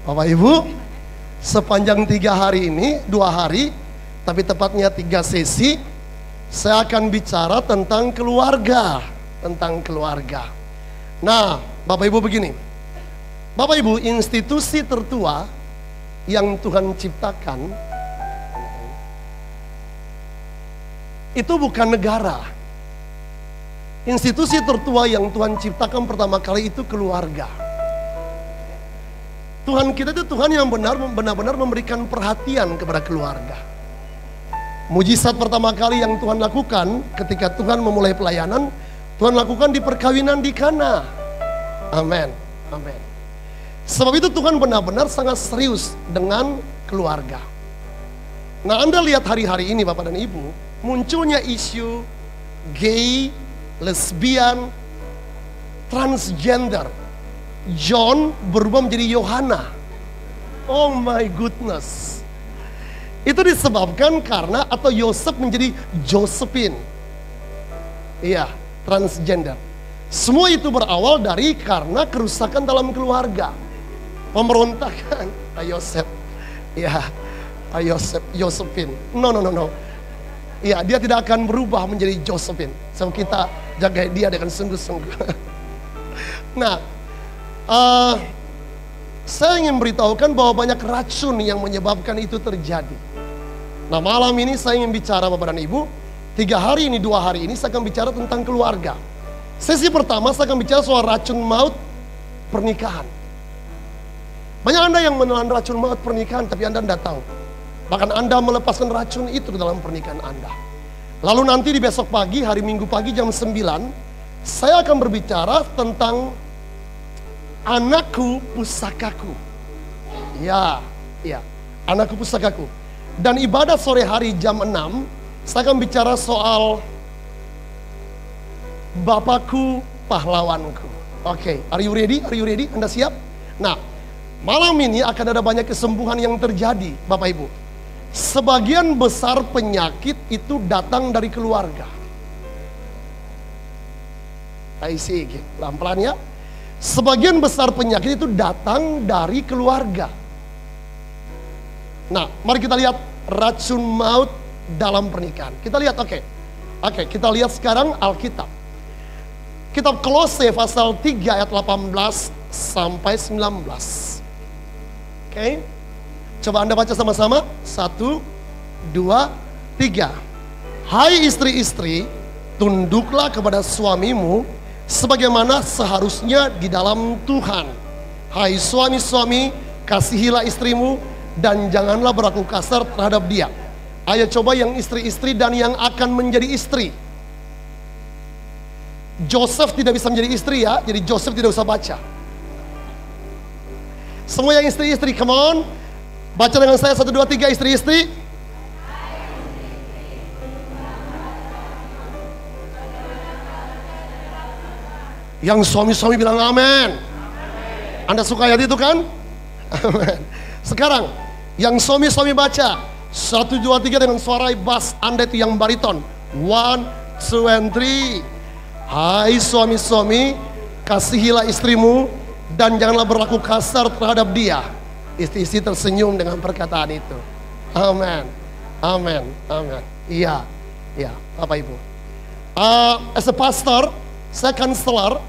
Bapak Ibu, sepanjang 3 hari ini, 2 hari, tapi tepatnya 3 sesi, saya akan bicara tentang keluarga. Tentang keluarga. Nah, Bapak Ibu begini. Bapak Ibu, institusi tertua yang Tuhan ciptakan, itu bukan negara. Institusi tertua yang Tuhan ciptakan pertama kali itu keluarga. Tuhan kita itu Tuhan yang benar-benar memberikan perhatian kepada keluarga. Mujizat pertama kali yang Tuhan lakukan ketika Tuhan memulai pelayanan, Tuhan lakukan di perkawinan di Kana. Amin. Amin. Sebab itu Tuhan benar-benar sangat serius dengan keluarga. Nah, Anda lihat hari-hari ini Bapak dan Ibu, munculnya isu gay, lesbian, transgender. John berubah menjadi Yohana. Oh my goodness. Itu disebabkan karena, atau Yosef menjadi Josephine. Iya, transgender. Semua itu berawal dari karena kerusakan dalam keluarga. Pemberontakan Pak Yosef. Ya, Pak Yosef, Josephine. No. Iya, dia tidak akan berubah menjadi Josephine. So kita jaga dia dengan sungguh-sungguh. Nah, saya ingin beritahukan bahwa banyak racun yang menyebabkan itu terjadi. Nah, malam ini saya ingin bicara Bapak dan Ibu, 3 hari ini, 2 hari ini saya akan bicara tentang keluarga. Sesi pertama saya akan bicara soal racun maut pernikahan. Banyak Anda yang menelan racun maut pernikahan tapi Anda tidak tahu. Bahkan Anda melepaskan racun itu ke dalam pernikahan Anda. Lalu nanti di besok pagi, hari Minggu pagi jam 9, saya akan berbicara tentang anakku pusakaku. Ya, anakku pusakaku. Dan ibadah sore hari jam 6, saya akan bicara soal Bapakku pahlawanku. Oke, are you ready? Are you ready? Anda siap? Nah, malam ini akan ada banyak kesembuhan yang terjadi, Bapak Ibu. Sebagian besar penyakit itu datang dari keluarga. I see, pelan-pelan ya. Sebagian besar penyakit itu datang dari keluarga. Nah, mari kita lihat racun maut dalam pernikahan. Kita lihat, oke, kita lihat sekarang Alkitab. Kitab Kolose pasal 3 ayat 18 sampai 19. Oke. Coba Anda baca sama-sama. 1, 2, 3. Hai istri-istri, tunduklah kepada suamimu sebagaimana seharusnya di dalam Tuhan. Hai suami-suami, kasihilah istrimu dan janganlah berlaku kasar terhadap dia. Ayo coba yang istri-istri dan yang akan menjadi istri. Joseph tidak bisa menjadi istri ya, jadi Joseph tidak usah baca. Semua yang istri-istri, come on. Baca dengan saya, 1, 2, 3, istri-istri. Yang suami-suami bilang amin. Anda suka ayat itu kan? Amin. Sekarang, yang suami-suami baca 1, 2, 3 dengan suara bass Anda itu yang bariton. 1, 2, and 3. Hai suami-suami, kasihilah istrimu dan janganlah berlaku kasar terhadap dia. Istri-istri tersenyum dengan perkataan itu. Amin. Amin. Amin. Iya. Bapak Ibu. As a pastor, saya counselor,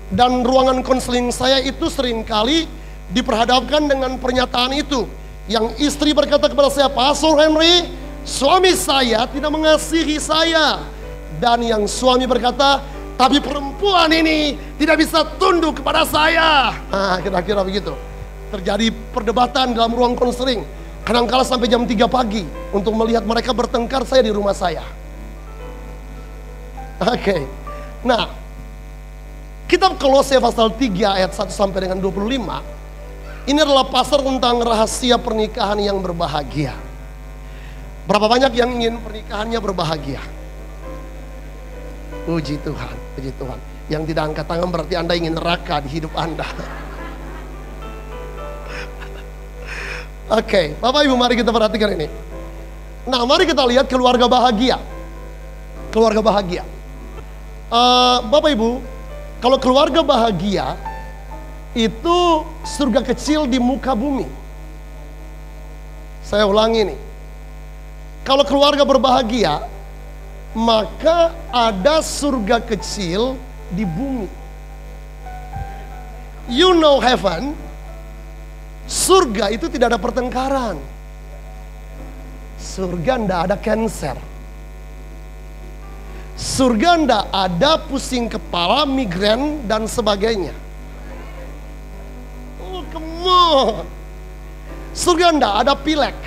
dan ruangan konseling saya itu seringkali diperhadapkan dengan pernyataan itu. Yang istri berkata kepada saya, Pastor Henry, suami saya tidak mengasihi saya. Dan yang suami berkata, tapi perempuan ini tidak bisa tunduk kepada saya. Nah, kira-kira begitu. Terjadi perdebatan dalam ruang konseling. Kadang-kala sampai jam 3 pagi untuk melihat mereka bertengkar saya di rumah saya. Oke. Nah, kitab Kolose pasal 3 ayat 1 sampai dengan 25. Ini adalah pasal tentang rahasia pernikahan yang berbahagia. Berapa banyak yang ingin pernikahannya berbahagia? Puji Tuhan, puji Tuhan. Yang tidak angkat tangan berarti Anda ingin neraka di hidup Anda. Oke, Bapak Ibu mari kita perhatikan ini. Nah, mari kita lihat keluarga bahagia. Keluarga bahagia. Bapak Ibu, kalau keluarga bahagia itu surga kecil di muka bumi. Saya ulangi nih. Kalau keluarga berbahagia, maka ada surga kecil di bumi. You know heaven, surga itu tidak ada pertengkaran. Surga tidak ada cancer. Surga tidak ada pusing kepala, migrain, dan sebagainya. Oh, come on. Surga tidak ada pilek.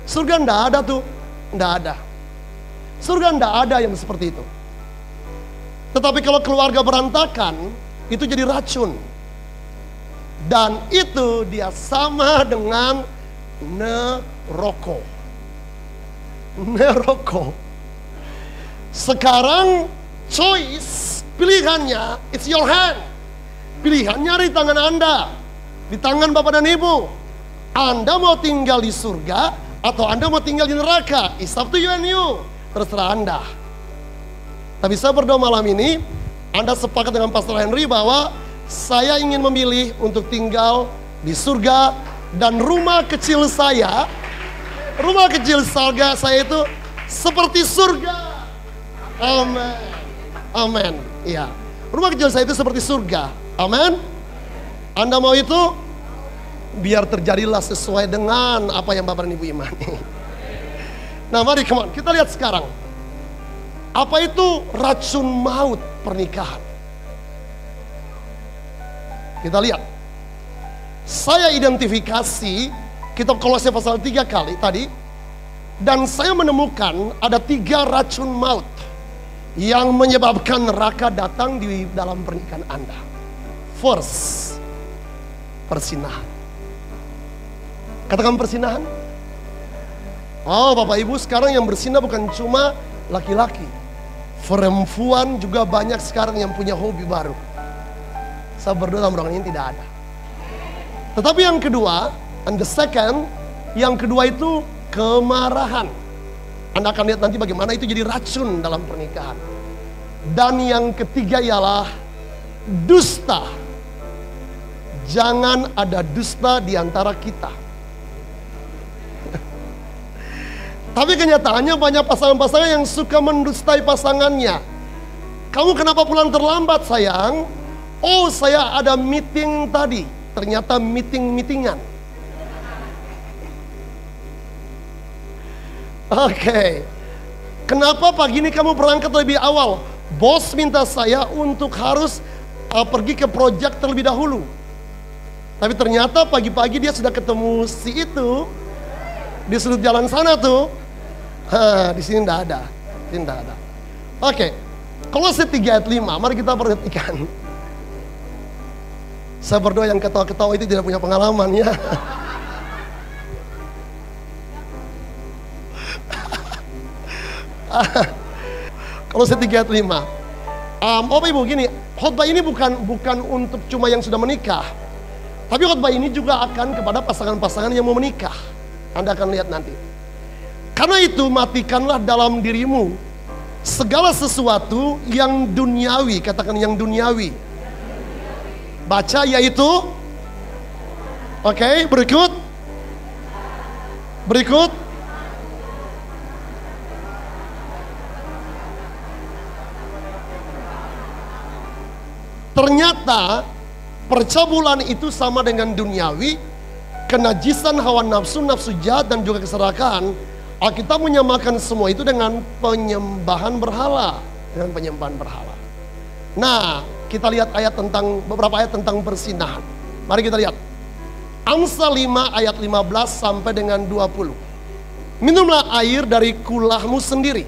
Surga tidak ada tuh. Tidak ada. Surga tidak ada yang seperti itu. Tetapi kalau keluarga berantakan, itu jadi racun. Dan itu dia sama dengan neraka. Neraka. Sekarang choice, pilihannya, it's your hand. Pilihannya di tangan Anda, di tangan Bapak dan Ibu. Anda mau tinggal di surga atau Anda mau tinggal di neraka? It's up to you and you. Terserah Anda. Tapi saya berdoa malam ini, Anda sepakat dengan Pastor Henry bahwa saya ingin memilih untuk tinggal di surga. Dan rumah kecil saya saya itu seperti surga. Amin. Amin. Iya. Rumah kecil saya itu seperti surga. Amin. Anda mau itu? Biar terjadilah sesuai dengan apa yang Bapak dan Ibu imani. Nah, mari come on, kita lihat sekarang. Apa itu racun maut pernikahan? Kita lihat. Saya identifikasi kitab Kolose pasal 3 kali tadi. Dan saya menemukan ada 3 racun maut yang menyebabkan neraka datang di dalam pernikahan Anda. First, persinahan. Katakan persinahan. Oh, Bapak Ibu, sekarang yang bersinah bukan cuma laki-laki. Perempuan juga banyak sekarang yang punya hobi baru. Saya berdoa dalam ruangan ini tidak ada. Tetapi yang kedua, and the second, yang kedua itu kemarahan. Anda akan lihat nanti bagaimana itu jadi racun dalam pernikahan. Dan yang ketiga ialah dusta. Jangan ada dusta di antara kita. Tapi kenyataannya banyak pasangan-pasangan yang suka mendustai pasangannya. Kamu kenapa pulang terlambat sayang? Oh, saya ada meeting tadi. Ternyata meeting-meetingan. Oke. Kenapa pagi ini kamu berangkat lebih awal? Bos minta saya untuk harus pergi ke project terlebih dahulu. Tapi ternyata pagi-pagi dia sudah ketemu si itu di sudut jalan sana tuh. Di sini tidak ada. Di sini tidak ada. Oke. Kolose 3 ayat 5, mari kita perhatikan. Saya berdoa yang ketawa-ketawa itu tidak punya pengalaman ya. Kolose 3 ayat 5. Bapak Ibu gini, khotbah ini bukan untuk cuma yang sudah menikah. Tapi khotbah ini juga akan kepada pasangan-pasangan yang mau menikah. Anda akan lihat nanti. Karena itu matikanlah dalam dirimu segala sesuatu yang duniawi. Katakan yang duniawi. Baca yaitu. Oke, berikut. Ternyata percabulan itu sama dengan duniawi, kenajisan hawa nafsu, nafsu jahat dan juga keserakahan. Alkitab menyamakan semua itu dengan penyembahan berhala, Nah, kita lihat beberapa ayat tentang persinahan. Mari kita lihat. Amsal 5 ayat 15 sampai dengan 20. Minumlah air dari kulahmu sendiri.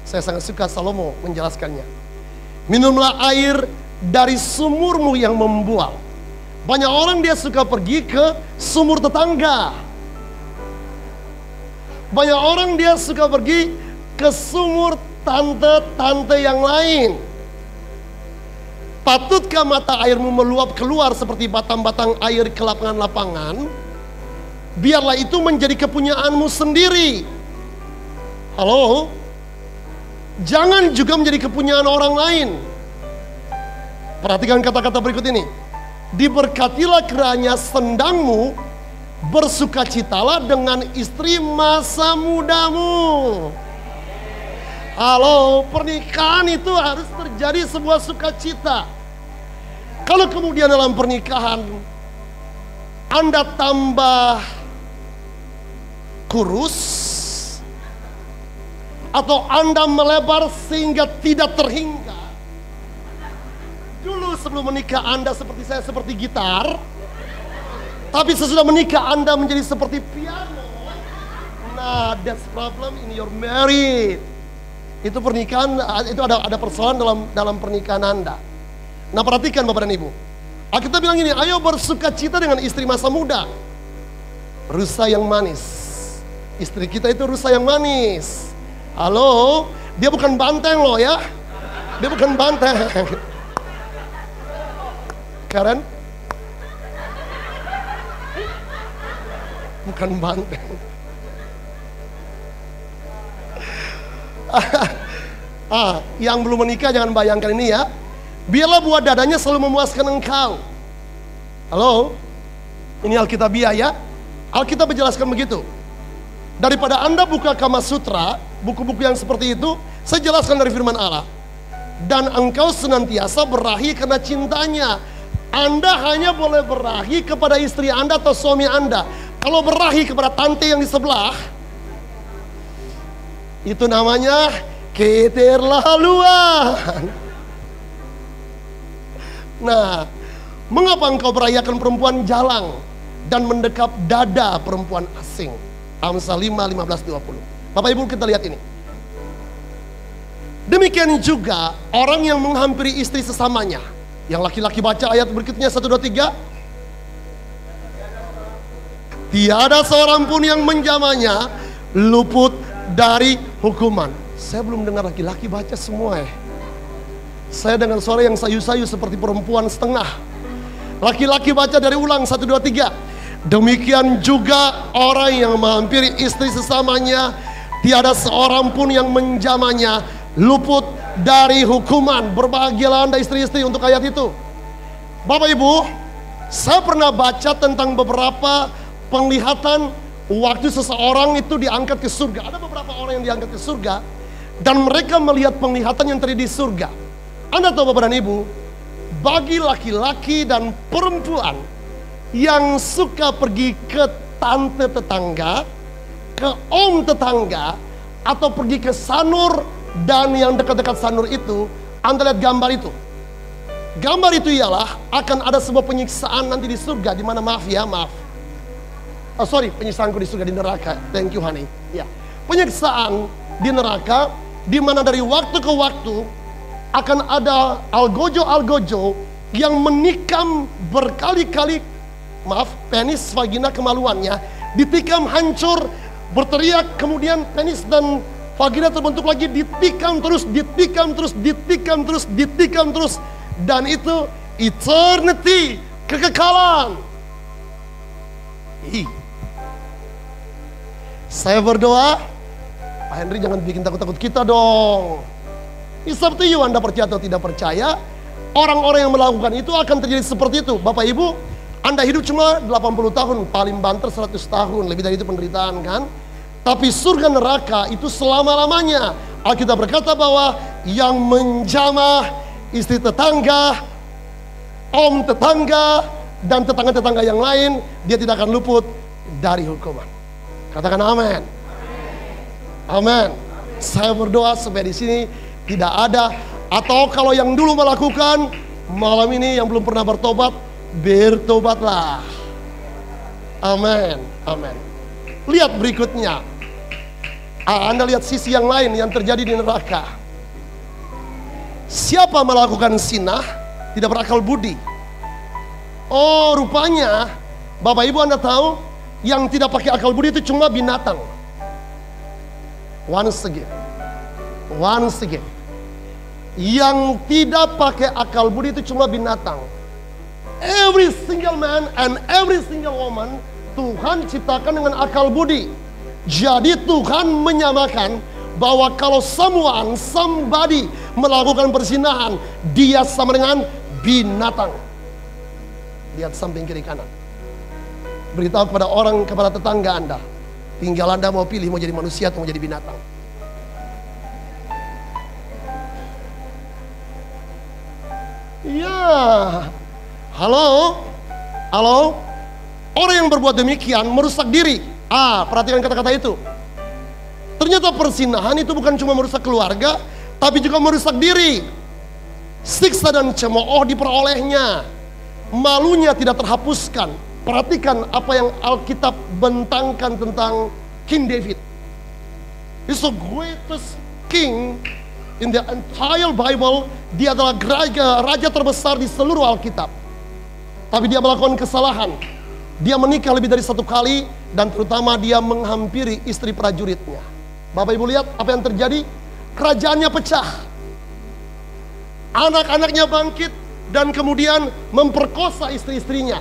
Saya sangat suka Salomo menjelaskannya. Minumlah air dari sumurmu yang membual. Banyak orang dia suka pergi ke sumur tetangga. Banyak orang dia suka pergi ke sumur tante-tante yang lain. Patutkah mata airmu meluap keluar seperti batang-batang air ke lapangan-lapangan? Biarlah itu menjadi kepunyaanmu sendiri. Halo? Jangan juga menjadi kepunyaan orang lain. Perhatikan kata-kata berikut ini. Diberkatilah kiranya sendangmu, bersukacitalah dengan istri masa mudamu. Halo, pernikahan itu harus terjadi sebuah sukacita. Kalau kemudian dalam pernikahan Anda tambah kurus, atau Anda melebar sehingga tidak terhingga. Dulu sebelum menikah Anda seperti saya, seperti gitar. Tapi sesudah menikah Anda menjadi seperti piano. Nah, that's problem in your marriage. Itu pernikahan, itu ada persoalan dalam pernikahan Anda. Nah, perhatikan Bapak dan Ibu. Kita bilang gini, ayo bersukacita dengan istri masa muda. Rusa yang manis. Istri kita itu rusa yang manis. Halo, dia bukan banteng loh ya. Dia bukan banteng. Karen? Bukan banteng. Yang belum menikah jangan bayangkan ini ya. Biarlah buah dadanya selalu memuaskan engkau. Halo? Ini Alkitabiah ya. Alkitab menjelaskan begitu. Daripada Anda buka Kama Sutra, buku-buku yang seperti itu, saya jelaskan dari firman Allah. Dan engkau senantiasa berahi karena cintanya. Anda hanya boleh berahi kepada istri Anda atau suami Anda. Kalau berahi kepada tante yang di sebelah, itu namanya keterlaluan. Nah, mengapa engkau berayakan perempuan jalang dan mendekap dada perempuan asing? Amsal 5:15-20. Bapak Ibu kita lihat ini. Demikian juga orang yang menghampiri istri sesamanya. Yang laki-laki baca ayat berikutnya 1, 2, 3. Tiada seorang pun yang menjamanya luput dari hukuman. Saya belum dengar laki-laki baca semua ya. Saya dengan suara yang sayu-sayu seperti perempuan setengah. Laki-laki baca dari Ulang 1, 2, 3. Demikian juga orang yang menghampiri istri sesamanya, tiada seorang pun yang menjamanya luput dari hukuman. Berbahagialah Anda istri-istri untuk ayat itu. Bapak Ibu, saya pernah baca tentang beberapa penglihatan waktu seseorang itu diangkat ke surga. Ada beberapa orang yang diangkat ke surga dan mereka melihat penglihatan yang terjadi di surga. Anda tahu Bapak dan Ibu, bagi laki-laki dan perempuan yang suka pergi ke tante tetangga, ke om tetangga, atau pergi ke sanur, dan yang dekat-dekat sanur itu, Anda lihat gambar itu. Gambar itu ialah akan ada sebuah penyiksaan nanti di surga, di mana maaf, penyiksaanku di surga, di neraka. Thank you honey. Ya, penyiksaan di neraka, di mana dari waktu ke waktu akan ada algojo yang menikam berkali-kali, penis, vagina, kemaluannya, ditikam hancur, berteriak, kemudian penis dan vagina terbentuk lagi, ditikam terus, dan itu eternity, kekekalan. Saya berdoa, Pak Henry jangan bikin takut-takut kita dong. It's up to you, Anda percaya atau tidak percaya. Orang-orang yang melakukan itu akan terjadi seperti itu. Bapak Ibu, Anda hidup cuma 80 tahun, paling banter 100 tahun, lebih dari itu penderitaan kan. Tapi surga neraka itu selama-lamanya. Alkitab berkata bahwa yang menjamah istri tetangga, om tetangga, dan tetangga-tetangga yang lain, dia tidak akan luput dari hukuman. Katakan amin. Amin. Saya berdoa supaya di sini tidak ada, atau kalau yang dulu melakukan, malam ini yang belum pernah bertobat, bertobatlah. Amin. Amin. Lihat berikutnya. Anda lihat sisi yang lain yang terjadi di neraka. Siapa melakukan zina tidak berakal budi. Oh, rupanya Bapak Ibu Anda tahu, yang tidak pakai akal budi itu cuma binatang. Once again. Yang tidak pakai akal budi itu cuma binatang. Every single man and every single woman Tuhan ciptakan dengan akal budi. Jadi Tuhan menyamakan bahwa kalau somebody melakukan perzinahan, dia sama dengan binatang. Lihat samping kiri kanan. Beritahu kepada orang, kepada tetangga Anda, tinggal Anda mau pilih mau jadi manusia atau mau jadi binatang. Ya, halo. Orang yang berbuat demikian merusak diri. Perhatikan kata-kata itu. Ternyata perzinahan itu bukan cuma merusak keluarga, tapi juga merusak diri. Siksa dan cemooh diperolehnya. Malunya tidak terhapuskan. Perhatikan apa yang Alkitab bentangkan tentang King David. He's the greatest king in the entire Bible. Dia adalah raja terbesar di seluruh Alkitab. Tapi dia melakukan kesalahan. Dia menikah lebih dari satu kali, dan terutama dia menghampiri istri prajuritnya. Bapak Ibu lihat apa yang terjadi? Kerajaannya pecah. Anak-anaknya bangkit dan kemudian memperkosa istri-istrinya.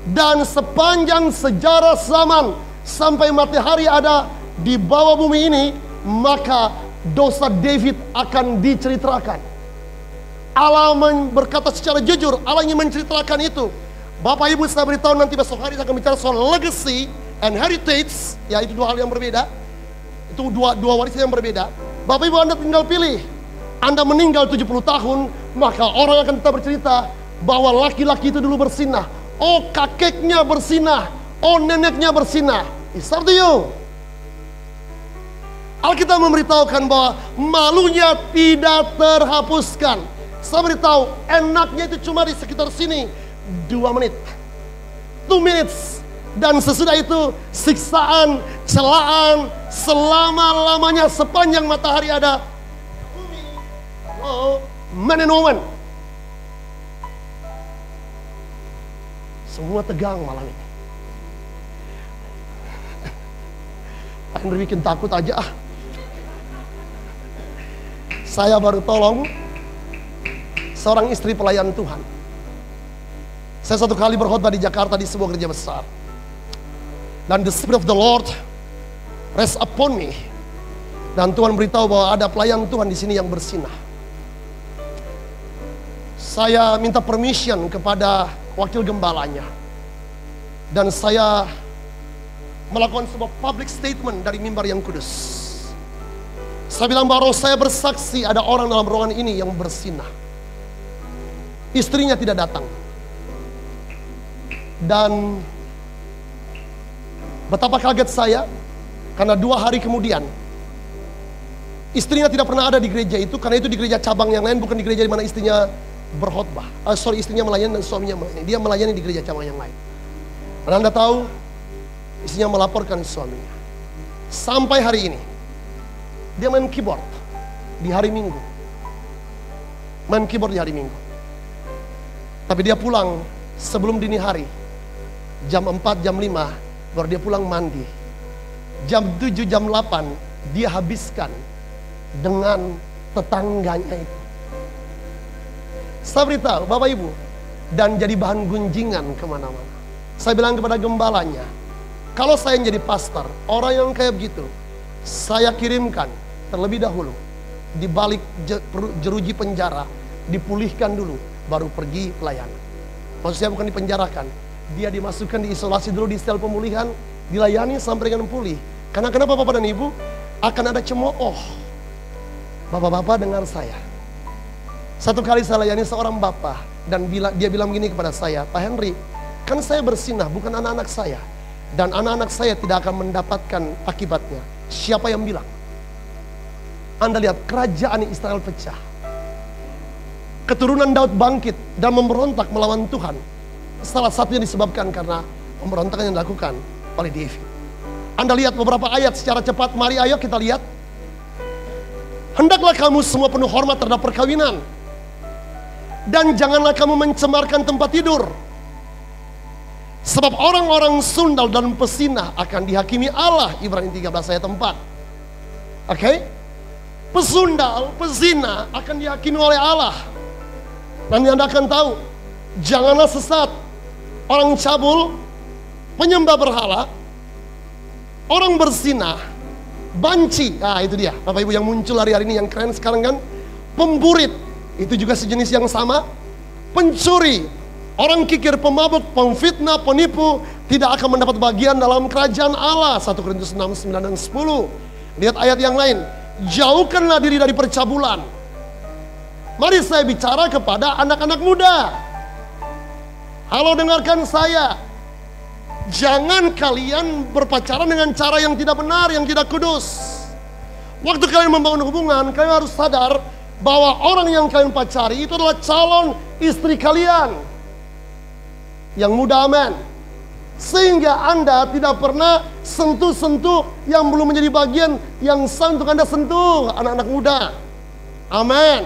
Dan sepanjang sejarah zaman sampai matahari ada di bawah bumi ini, maka dosa David akan diceritakan. Allah berkata secara jujur, Allah ingin menceritakan itu. Bapak Ibu, saya beritahu nanti besok hari saya akan bicara soal legacy and heritage. Ya, itu dua hal yang berbeda. Itu dua warisan yang berbeda. Bapak Ibu, Anda tinggal pilih. Anda meninggal 70 tahun, maka orang akan tetap bercerita bahwa laki-laki itu dulu bersinah. Oh, kakeknya bersinah. Oh, neneknya bersinah. It's up to you. Alkitab memberitahukan bahwa malunya tidak terhapuskan. Saya beritahu, enaknya itu cuma di sekitar sini 2 menit, 2 minutes. Dan sesudah itu siksaan, celaan selama-lamanya sepanjang matahari ada. Oh, man and woman. Semua tegang malam ini. Henry bikin takut aja. Saya baru tolong seorang istri pelayan Tuhan. Saya satu kali berkhotbah di Jakarta di sebuah gereja besar. Dan the Spirit of the Lord rest upon me. Dan Tuhan beritahu bahwa ada pelayan Tuhan di sini yang bersinah. Saya minta permission kepada wakil gembalanya. Dan saya melakukan sebuah public statement dari mimbar yang kudus. Saya bilang bahwa saya bersaksi ada orang dalam ruangan ini yang bersinah. Istrinya tidak datang. Dan betapa kaget saya, karena 2 hari kemudian istrinya tidak pernah ada di gereja itu, karena itu di gereja cabang yang lain, bukan di gereja di mana istrinya berkhotbah. Istrinya melayani dan suaminya melayani. Dia melayani di gereja cabang yang lain. Dan Anda tahu, istrinya melaporkan suaminya. Sampai hari ini dia main keyboard di hari Minggu. Main keyboard di hari Minggu. Tapi dia pulang sebelum dini hari. Jam 4, jam 5 baru dia pulang mandi. Jam 7, jam 8 dia habiskan dengan tetangganya itu. Saya beritahu Bapak Ibu, dan jadi bahan gunjingan kemana-mana. Saya bilang kepada gembalanya, kalau saya jadi pastor, orang yang kayak begitu saya kirimkan terlebih dahulu di balik jeruji penjara, dipulihkan dulu, baru pergi pelayanan. Maksudnya bukan dipenjarakan, dia dimasukkan di isolasi dulu di sel pemulihan, dilayani sampai dengan pulih. Karena kenapa Bapak dan Ibu? Akan ada cemooh. Bapak-bapak dengar saya. Satu kali saya layani seorang bapak, dan dia bilang gini kepada saya, Pak Henry, kan saya bersinah, bukan anak-anak saya. Dan anak-anak saya tidak akan mendapatkan akibatnya. Siapa yang bilang? Anda lihat, kerajaan Israel pecah. Keturunan Daud bangkit dan memberontak melawan Tuhan. Salah satunya disebabkan karena pemberontakan yang dilakukan oleh David. Anda lihat beberapa ayat secara cepat. Mari ayo kita lihat. Hendaklah kamu semua penuh hormat terhadap perkawinan. Dan janganlah kamu mencemarkan tempat tidur. Sebab orang-orang sundal dan pesinah akan dihakimi Allah. Ibrani 13 ayat 4. Oke? Pesundal, pesinah akan dihakimi oleh Allah. Dan Anda akan tahu, janganlah sesat. Orang cabul, penyembah berhala, orang bersinah, Banci, nah itu dia Bapak Ibu yang muncul hari-hari ini yang keren sekarang kan. Pemburit, itu juga sejenis yang sama. Pencuri, orang kikir, pemabuk, pemfitnah, penipu tidak akan mendapat bagian dalam kerajaan Allah. 1 Korintus 6, 9 dan 10. Lihat ayat yang lain. Jauhkanlah diri dari percabulan. Mari saya bicara kepada anak-anak muda. Halo, dengarkan saya. Jangan kalian berpacaran dengan cara yang tidak benar, yang tidak kudus. Waktu kalian membangun hubungan, kalian harus sadar bahwa orang yang kalian pacari itu adalah calon istri kalian. Yang muda, amin. Sehingga Anda tidak pernah sentuh-sentuh yang belum menjadi bagian yang sah untuk Anda sentuh, anak-anak muda. Amin.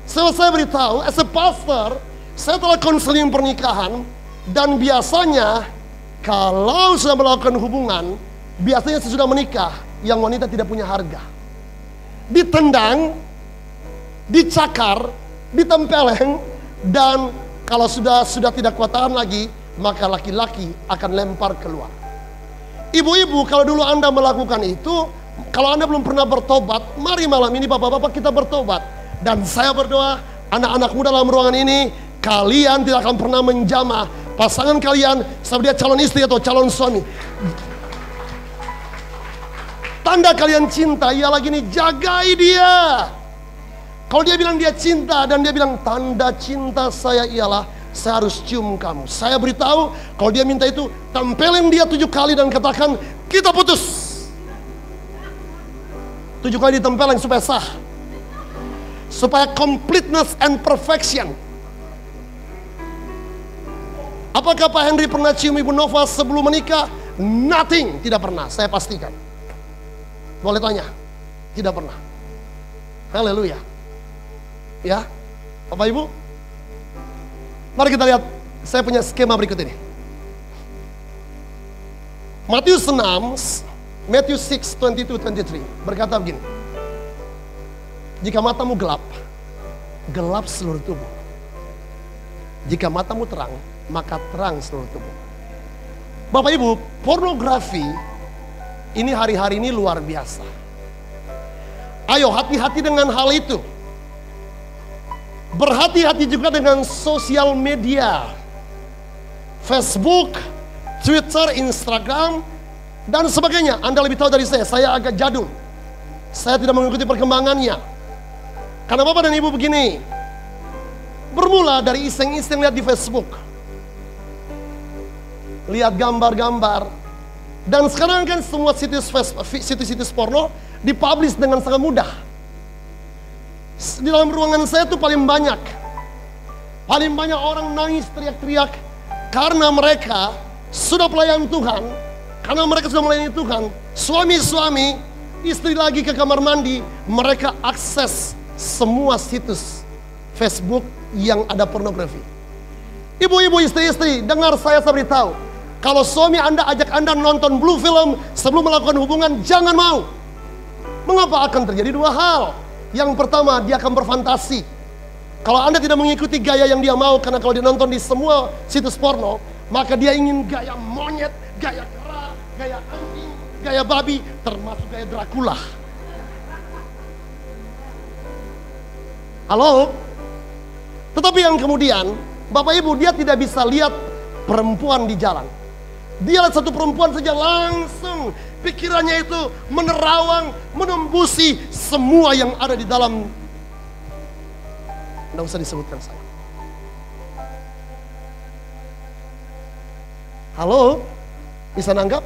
Saya beritahu, as a pastor, saya telah konseling pernikahan. Dan biasanya, kalau sudah melakukan hubungan, biasanya sesudah menikah, yang wanita tidak punya harga. Ditendang, dicakar, ditempeleng, dan kalau sudah tidak kuat tahan lagi, maka laki-laki akan lempar keluar. Ibu-ibu, kalau dulu Anda melakukan itu, kalau Anda belum pernah bertobat, mari malam ini bapak-bapak kita bertobat. Dan saya berdoa, anak-anak muda dalam ruangan ini, kalian tidak akan pernah menjamah pasangan kalian sama dia calon istri atau calon suami. Tanda kalian cinta ialah gini, jagai dia. Kalau dia bilang dia cinta dan dia bilang tanda cinta saya ialah saya harus cium kamu. Saya beritahu, kalau dia minta itu, tempelin dia 7 kali dan katakan kita putus. 7 kali ditempelin supaya sah, supaya completeness and perfection. Apakah Pak Henry pernah cium Ibu Nova sebelum menikah? Nothing, tidak pernah, saya pastikan. Boleh tanya, tidak pernah. Haleluya. Ya, Bapak Ibu, mari kita lihat, saya punya skema berikut ini. Matius 6, Matthew 6, 22-23 berkata begini. Jika matamu gelap, gelap seluruh tubuh. Jika matamu terang, maka terang seluruh tubuh. Bapak Ibu, pornografi ini hari-hari ini luar biasa. Ayo hati-hati dengan hal itu. Berhati-hati juga dengan sosial media, Facebook, Twitter, Instagram, dan sebagainya. Anda lebih tahu dari saya agak jadul. Saya tidak mengikuti perkembangannya. Karena Bapak dan Ibu begini, bermula dari iseng-iseng lihat di Facebook, lihat gambar-gambar, dan sekarang kan semua situs porno dipublish dengan sangat mudah. Di dalam ruangan saya tuh paling banyak orang nangis teriak-teriak karena mereka sudah pelayan Tuhan, karena mereka sudah melayani Tuhan. Suami-suami, istri lagi ke kamar mandi, mereka akses semua situs Facebook yang ada pornografi. Ibu-ibu, istri-istri, dengar saya beritahu, kalau suami Anda ajak Anda nonton blue film sebelum melakukan hubungan, jangan mau. Mengapa? Akan terjadi 2 hal. Yang pertama, dia akan berfantasi. Kalau Anda tidak mengikuti gaya yang dia mau, karena kalau dia nonton di semua situs porno, maka dia ingin gaya monyet, gaya kera, gaya anjing, gaya babi, termasuk gaya Dracula. Halo? Tetapi yang kemudian, Bapak Ibu, dia tidak bisa lihat perempuan di jalan. Dia lihat satu perempuan saja, langsung pikirannya itu menerawang, menembusi semua yang ada di dalam. Tidak usah disebutkan saya. Halo? Bisa nanggap?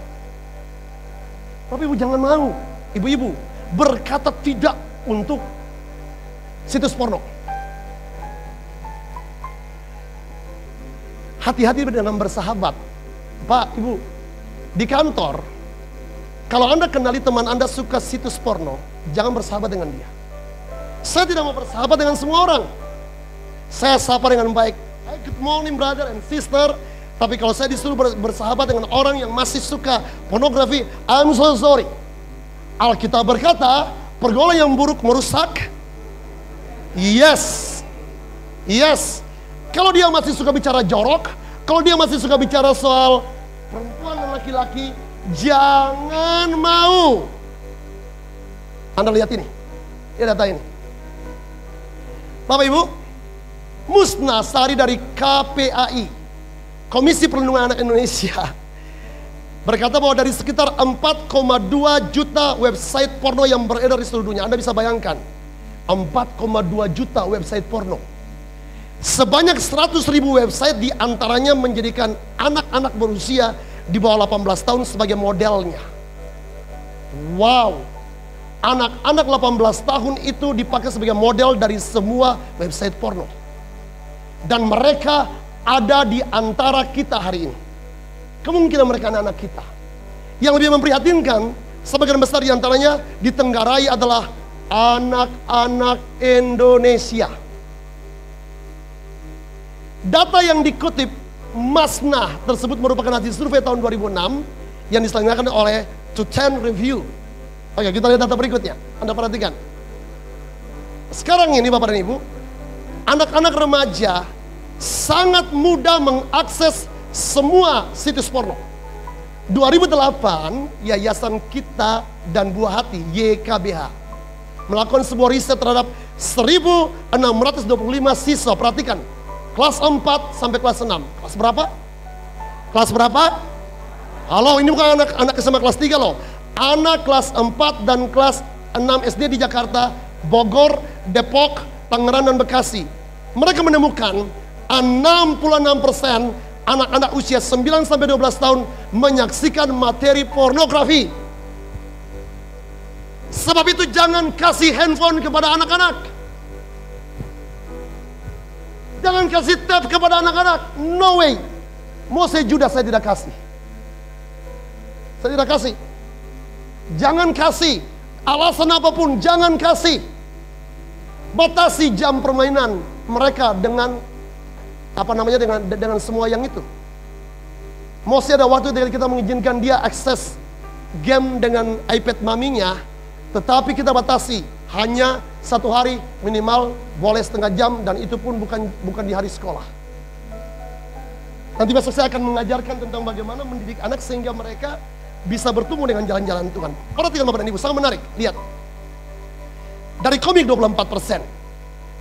Tapi Ibu jangan mau. Ibu-ibu berkata tidak untuk situs porno. Hati-hati dengan bersahabat. Pak, Ibu, di kantor, kalau Anda kenali teman Anda suka situs porno, jangan bersahabat dengan dia. Saya tidak mau bersahabat dengan semua orang. Saya sapa dengan baik. Hey, good morning brother and sister. Tapi kalau saya disuruh bersahabat dengan orang yang masih suka pornografi, I'm so sorry. Alkitab berkata, pergaulan yang buruk merusak. Yes. Kalau dia masih suka bicara jorok, kalau dia masih suka bicara soal perempuan dan laki-laki, jangan mau. Anda lihat ini. Ya data ini. Bapak Ibu, Musna Sari dari KPAI, Komisi Perlindungan Anak Indonesia, berkata bahwa dari sekitar 4,2 juta website porno yang beredar di seluruh dunia. Anda bisa bayangkan, 4,2 juta website porno. Sebanyak 100.000 website diantaranya menjadikan anak-anak berusia di bawah 18 tahun sebagai modelnya. Wow, anak-anak 18 tahun itu dipakai sebagai model dari semua website porno. Dan mereka ada di antara kita hari ini. Kemungkinan mereka anak-anak kita. Yang lebih memprihatinkan, sebagian besar diantaranya di Tenggarai adalah anak-anak Indonesia. Data yang dikutip Masna tersebut merupakan hasil survei tahun 2006 yang diselenggarakan oleh To 10 Review. Oke, kita lihat data berikutnya. Anda perhatikan. Sekarang ini Bapak dan Ibu, anak-anak remaja sangat mudah mengakses semua situs porno. 2008, Yayasan Kita dan Buah Hati YKBH melakukan sebuah riset terhadap 1.625 siswa. Perhatikan, kelas 4 sampai kelas 6. Kelas berapa? Kelas berapa? Halo, ini bukan anak SMA kelas 3 loh. Anak kelas 4 dan kelas 6 SD di Jakarta, Bogor, Depok, Tangerang, dan Bekasi. Mereka menemukan 66% anak-anak usia 9 sampai 12 tahun menyaksikan materi pornografi. Sebab itu jangan kasih handphone kepada anak-anak. Jangan kasih tab kepada anak-anak. No way. Mose Judas saya tidak kasih. Saya tidak kasih. Jangan kasih. Alasan apapun jangan kasih. Batasi jam permainan mereka dengan dengan semua yang itu. Mose ada waktu ketika kita mengizinkan dia akses game dengan iPad maminya, tetapi kita batasi hanya 1 hari minimal boleh setengah jam, dan itu pun bukan di hari sekolah. Nanti besok saya akan mengajarkan tentang bagaimana mendidik anak sehingga mereka bisa bertumbuh dengan jalan-jalan Tuhan. Perhatikan Bapak dan Ibu, sangat menarik. Lihat. Dari komik 24%,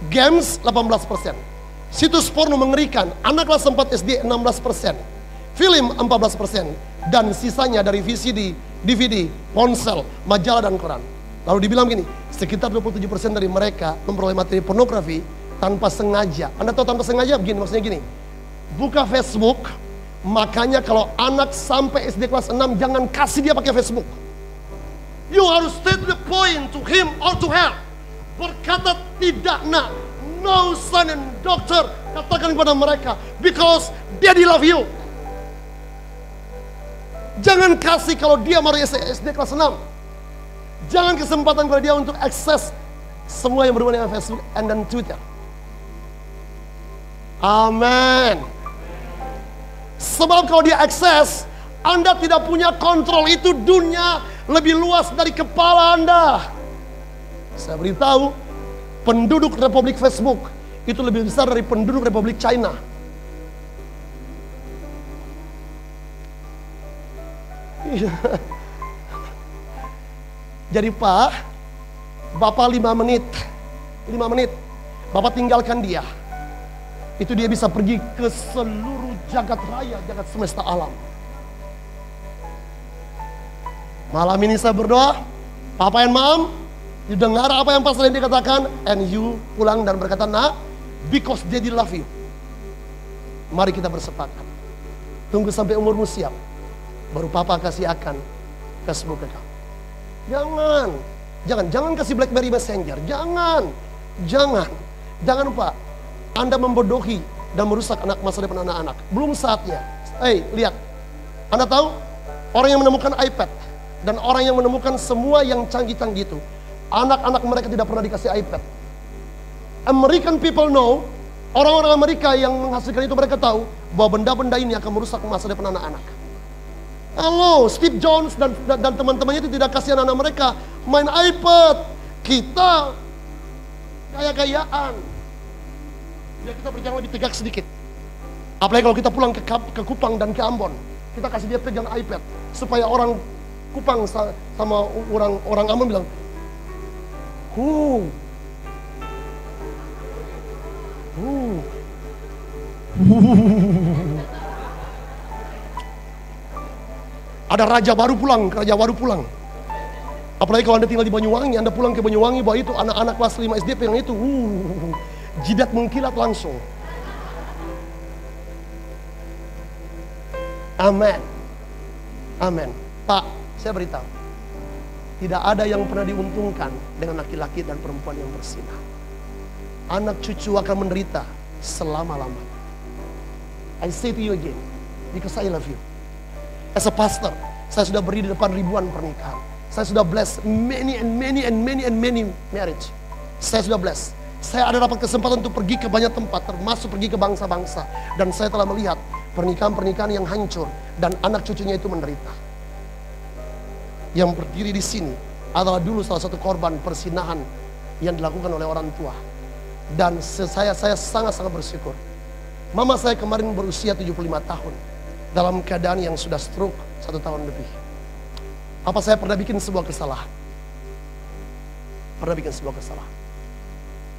games 18%, situs porno mengerikan, anak kelas 4 SD 16%, film 14%, dan sisanya dari VCD, DVD, ponsel, majalah, dan koran. Lalu dibilang gini, sekitar 27% dari mereka memperoleh materi pornografi tanpa sengaja. Anda tahu tanpa sengaja begini, maksudnya gini. Buka Facebook, makanya kalau anak sampai SD kelas 6 jangan kasih dia pakai Facebook. You harus state the point to him or to her. Berkata tidak, nak. No son and daughter. Katakan kepada mereka, because daddy love you. Jangan kasih kalau dia baru SD kelas 6. Jangan kesempatan kepada dia untuk akses semua yang berhubungan dengan Facebook dan Twitter. Amin. Sebab kalau dia akses, Anda tidak punya kontrol. Itu dunia lebih luas dari kepala Anda. Saya beritahu, penduduk Republik Facebook itu lebih besar dari penduduk Republik China. Jadi Pak, Bapak 5 menit, Bapak tinggalkan dia. Itu dia bisa pergi ke seluruh jagat raya, jagat semesta alam. Malam ini saya berdoa, Papa and Mom, you dengar apa yang Pastor Randy katakan, and you pulang dan berkata, nah, because Daddy love you. Mari kita bersepakat. Tunggu sampai umurmu siap, baru Papa kasih akan Facebook ke kamu. Jangan kasih BlackBerry Messenger, jangan Pak. Anda membodohi dan merusak masa depan anak-anak. Belum saatnya. Lihat. Anda tahu, orang yang menemukan iPad dan orang yang menemukan semua yang canggih-canggih itu, anak-anak mereka tidak pernah dikasih iPad. American people know, orang-orang Amerika yang menghasilkan itu, mereka tahu bahwa benda-benda ini akan merusak masa depan anak-anak. Halo, Steve Jobs dan teman-temannya itu tidak kasih anak-anak mereka main iPad. Kita gaya-gayaan. Biar kita berjalan lebih tegak sedikit. Apalagi kalau kita pulang ke Kupang dan ke Ambon, kita kasih dia pegang iPad supaya orang Kupang sama orang Ambon bilang, Ada raja baru pulang. Apalagi kalau Anda tinggal di Banyuwangi, Anda pulang ke Banyuwangi, bahwa itu anak-anak kelas 5 SDP yang itu, jidat mengkilat langsung. Amin. Amin. Pak, saya beritahu, tidak ada yang pernah diuntungkan dengan laki-laki dan perempuan yang bersinah. Anak cucu akan menderita selama-lamanya. I say to you again, because I love you. As a pastor, saya sudah berdiri di depan ribuan pernikahan. Saya sudah bless many marriage. Saya sudah bless. Saya ada dapat kesempatan untuk pergi ke banyak tempat, termasuk pergi ke bangsa-bangsa. Dan saya telah melihat pernikahan-pernikahan yang hancur dan anak cucunya itu menderita. Yang berdiri di sini adalah dulu salah satu korban persinahan yang dilakukan oleh orang tua. Dan saya sangat-sangat bersyukur. Mama saya kemarin berusia 75 tahun. Dalam keadaan yang sudah stroke 1 tahun lebih. Apa saya pernah bikin sebuah kesalahan? Pernah bikin sebuah kesalahan.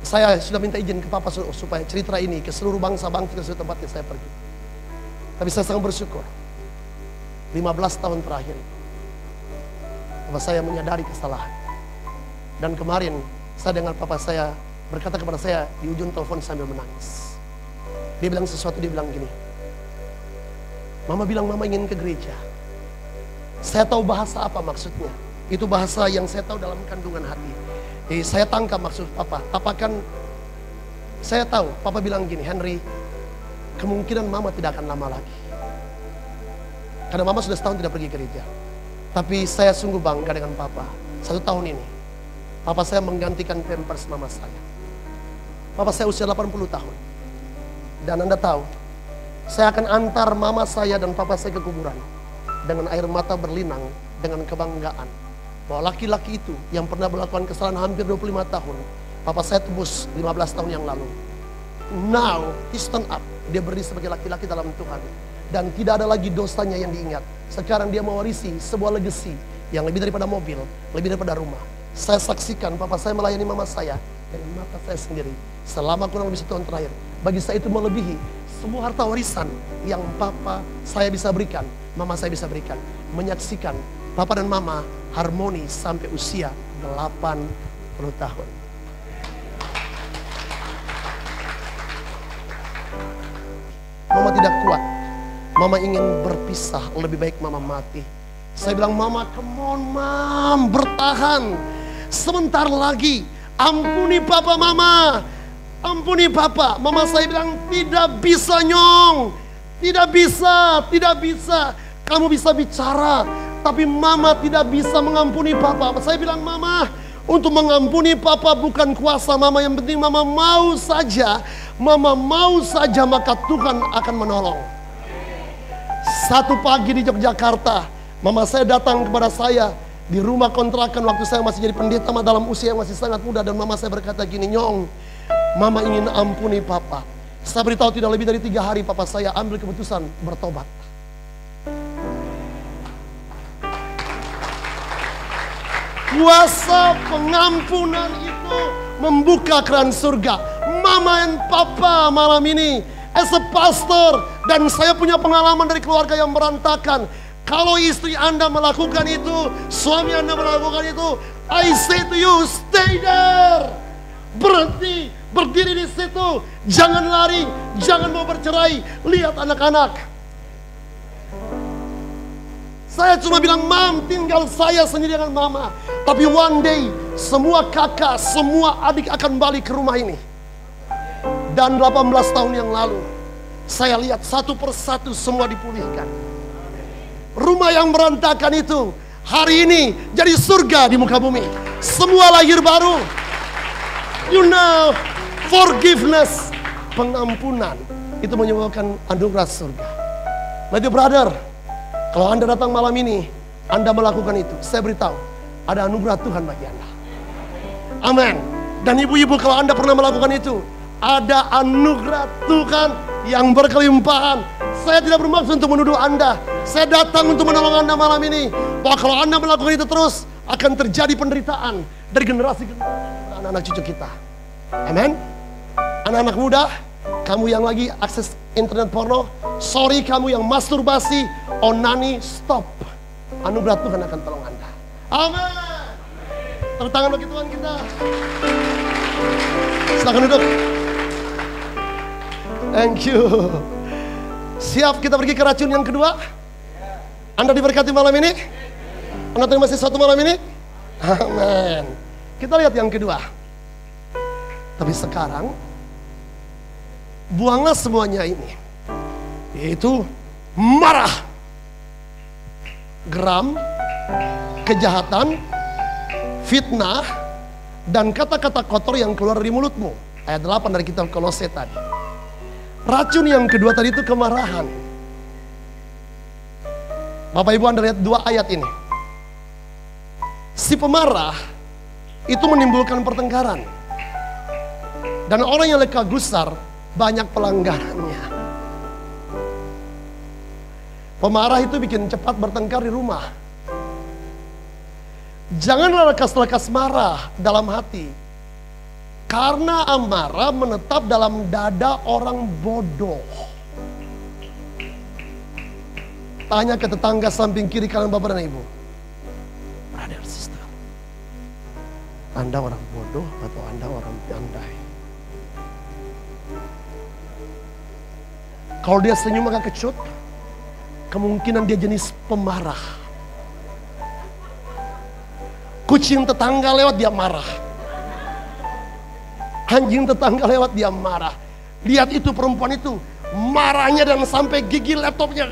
Saya sudah minta izin ke Papa supaya cerita ini ke seluruh bangsa-bangsa, ke seluruh tempat yang saya pergi. Tapi saya sangat bersyukur. 15 tahun terakhir, Papa saya menyadari kesalahan. Dan kemarin saya dengar Papa saya berkata kepada saya di ujung telepon sambil menangis. Dia bilang sesuatu, dia bilang gini, Mama bilang Mama ingin ke gereja. Saya tahu bahasa apa maksudnya. Itu bahasa yang saya tahu dalam kandungan hati. Saya tangkap maksud Papa. Papa kan, saya tahu Papa bilang gini, Henry, kemungkinan Mama tidak akan lama lagi. Karena Mama sudah setahun tidak pergi gereja. Tapi saya sungguh bangga dengan Papa. 1 tahun ini, Papa saya menggantikan pampers Mama saya. Papa saya usia 80 tahun. Dan Anda tahu, saya akan antar Mama saya dan Papa saya ke kuburan dengan air mata berlinang, dengan kebanggaan bahwa laki-laki itu yang pernah melakukan kesalahan hampir 25 tahun, Papa saya tebus 15 tahun yang lalu. Now, he stand up. Dia berdiri sebagai laki-laki dalam Tuhan. Dan tidak ada lagi dosanya yang diingat. Sekarang dia mewarisi sebuah legacy yang lebih daripada mobil, lebih daripada rumah. Saya saksikan Papa saya melayani Mama saya dengan mata saya sendiri selama kurang lebih 1 tahun terakhir. Bagi saya itu melebihi semua harta warisan yang Papa saya bisa berikan, Mama saya bisa berikan. Menyaksikan Papa dan Mama harmoni sampai usia 80 tahun. Mama tidak kuat. Mama ingin berpisah, lebih baik Mama mati. Saya bilang, Mama, come on, Mam, bertahan. Sebentar lagi, ampuni Papa, Mama. Ampuni Papa. Mama saya bilang, tidak bisa, Nyong. Tidak bisa, tidak bisa. Kamu bisa bicara, tapi Mama tidak bisa mengampuni Papa. Saya bilang, Mama, untuk mengampuni Papa bukan kuasa Mama. Yang penting Mama mau saja. Mama mau saja, maka Tuhan akan menolong. Satu pagi di Yogyakarta, Mama saya datang kepada saya di rumah kontrakan waktu saya masih jadi pendeta dalam usia yang masih sangat muda. Dan Mama saya berkata gini, Nyong, Mama ingin ampuni Papa. Saya beritahu tidak lebih dari 3 hari Papa saya ambil keputusan bertobat. Kuasa pengampunan itu membuka keran surga. Mama dan Papa malam ini as a pastor, dan saya punya pengalaman dari keluarga yang berantakan. Kalau istri Anda melakukan itu, suami Anda melakukan itu, I say to you, stay there. Berhenti, berdiri di situ. Jangan lari, jangan mau bercerai. Lihat anak-anak. Saya cuma bilang, Mam, tinggal saya sendiri dengan Mama. Tapi one day, semua kakak, semua adik akan balik ke rumah ini. Dan 18 tahun yang lalu, saya lihat satu persatu semua dipulihkan. Rumah yang berantakan itu, hari ini jadi surga di muka bumi. Semua lahir baru. You know, forgiveness, pengampunan, itu menyebabkan anugerah surga. My dear brother, kalau Anda datang malam ini, Anda melakukan itu, saya beritahu, ada anugerah Tuhan bagi Anda. Amin. Dan ibu-ibu, kalau Anda pernah melakukan itu, ada anugerah Tuhan yang berkelimpahan. Saya tidak bermaksud untuk menuduh Anda. Saya datang untuk menolong Anda malam ini. Bahwa kalau Anda melakukan itu terus, akan terjadi penderitaan dari generasi ke generasi. anak-anak cucu kita. Amin. Anak-anak muda, kamu yang lagi akses internet porno, sorry kamu yang masturbasi, onani, stop. Anugerah Tuhan akan tolong Anda. Amin. Tepuk tangan bagi Tuhan kita. Silakan duduk. Thank you. Siap kita pergi ke racun yang kedua? Anda diberkati malam ini? Anda terima sesuatu malam ini? Amin. Kita lihat yang kedua. Tapi sekarang, buanglah semuanya ini. Yaitu marah, geram, kejahatan, fitnah, dan kata-kata kotor yang keluar dari mulutmu. Ayat 8 dari kitab Kolose tadi. Racun yang kedua tadi itu kemarahan. Bapak Ibu, Anda lihat dua ayat ini. Si pemarah itu menimbulkan pertengkaran. Dan orang yang leka gusar banyak pelanggarannya. Pemarah itu bikin cepat bertengkar di rumah. Janganlah lekas-lekas marah dalam hati. Karena amarah menetap dalam dada orang bodoh. Tanya ke tetangga samping kiri kanan Bapak dan Ibu. Brother, sister, Anda orang bodoh atau Anda orang pandai? Kalau dia senyum agak kecut, kemungkinan dia jenis pemarah. Kucing tetangga lewat dia marah. Anjing tetangga lewat dia marah. Lihat itu perempuan itu, marahnya dan sampai gigi laptopnya.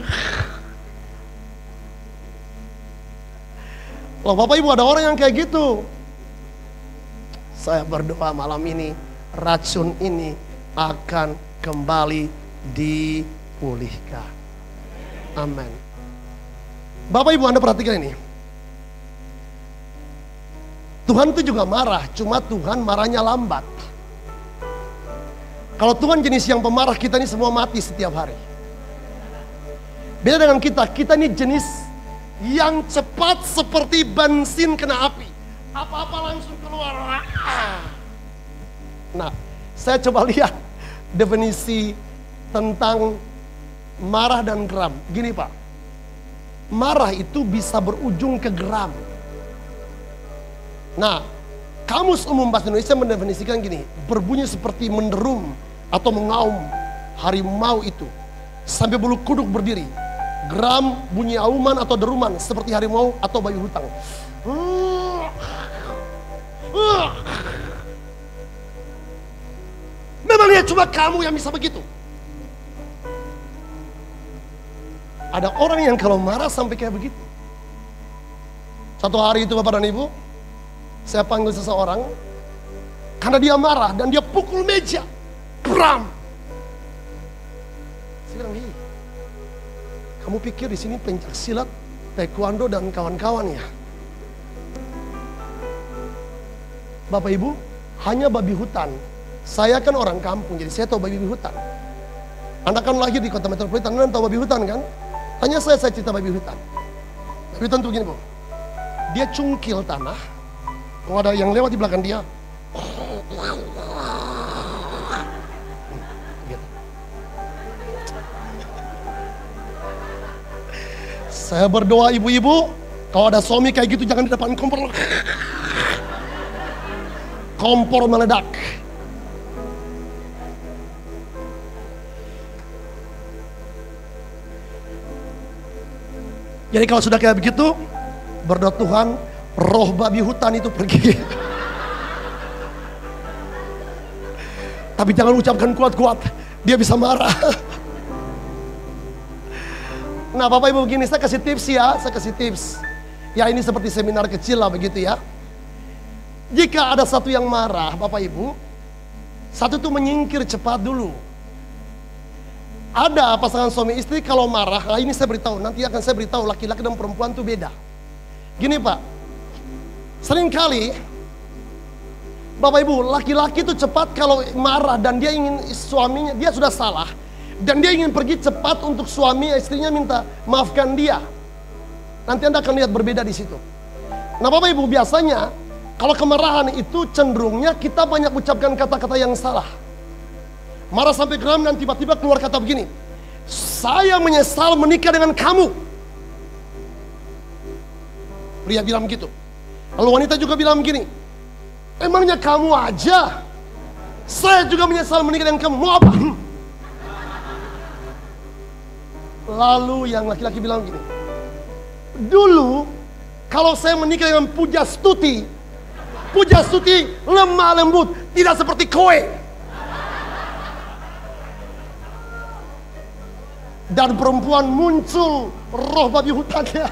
Loh Bapak Ibu, ada orang yang kayak gitu. Saya berdoa malam ini, racun ini akan kembali dipulihkan. Amin. Bapak Ibu, Anda perhatikan ini. Tuhan itu juga marah, cuma Tuhan marahnya lambat. Kalau Tuhan jenis yang pemarah, kita ini semua mati setiap hari. Beda dengan kita ini jenis yang cepat seperti bensin kena api. Apa-apa langsung keluar. Nah, saya coba lihat definisi tentang marah dan geram. Gini Pak, marah itu bisa berujung ke geram. Nah, Kamus Umum Bahasa Indonesia mendefinisikan gini, berbunyi seperti menderum atau mengaum harimau itu sampai bulu kuduk berdiri. Geram, bunyi auman atau deruman seperti harimau atau babi hutan. Memangnya cuma kamu yang bisa begitu? Ada orang yang kalau marah sampai kayak begitu. Satu hari itu Bapak dan Ibu, saya panggil seseorang karena dia marah dan dia pukul meja. Geram. Saya bilang, "Hei, kamu pikir di sini pencak silat, taekwondo dan kawan-kawannya? Bapak Ibu, hanya babi hutan. Saya kan orang kampung, jadi saya tahu babi hutan. Anda kan lahir di kota metropolitan, Anda tahu babi hutan kan? Tanya saya cerita babi hutan. Babi hutan tuh gini Bu, dia cungkil tanah, kalau ada yang lewat di belakang dia, saya berdoa ibu-ibu, kalau ada suami kayak gitu jangan di depan kompor. Kompor meledak. Jadi kalau sudah kayak begitu, berdoa Tuhan, roh babi hutan itu pergi. Tapi jangan ucapkan kuat-kuat, dia bisa marah. Nah Bapak Ibu begini, saya kasih tips ya, Ya ini seperti seminar kecil lah begitu ya. Jika ada satu yang marah Bapak Ibu, satu itu menyingkir cepat dulu. Ada pasangan suami istri kalau marah, nah ini saya beritahu, nanti akan saya beritahu laki-laki dan perempuan itu beda. Gini Pak, seringkali Bapak Ibu, laki-laki itu cepat kalau marah dan dia ingin suaminya, dia sudah salah. Dan dia ingin pergi cepat untuk suami istrinya minta maafkan dia. Nanti Anda akan lihat berbeda di situ. Nah Bapak Ibu, biasanya Kalau kemarahan itu cenderungnya kita banyak ucapkan kata-kata yang salah. Marah sampai geram dan tiba-tiba keluar kata begini, saya menyesal menikah dengan kamu. Pria bilang gitu. Lalu wanita juga bilang begini, emangnya kamu aja? Saya juga menyesal menikah dengan kamu. Mau apa? Lalu yang laki-laki bilang begini, dulu kalau saya menikah dengan Pujastuti lemah lembut, tidak seperti kowe. Dan perempuan muncul roh babi hutannya.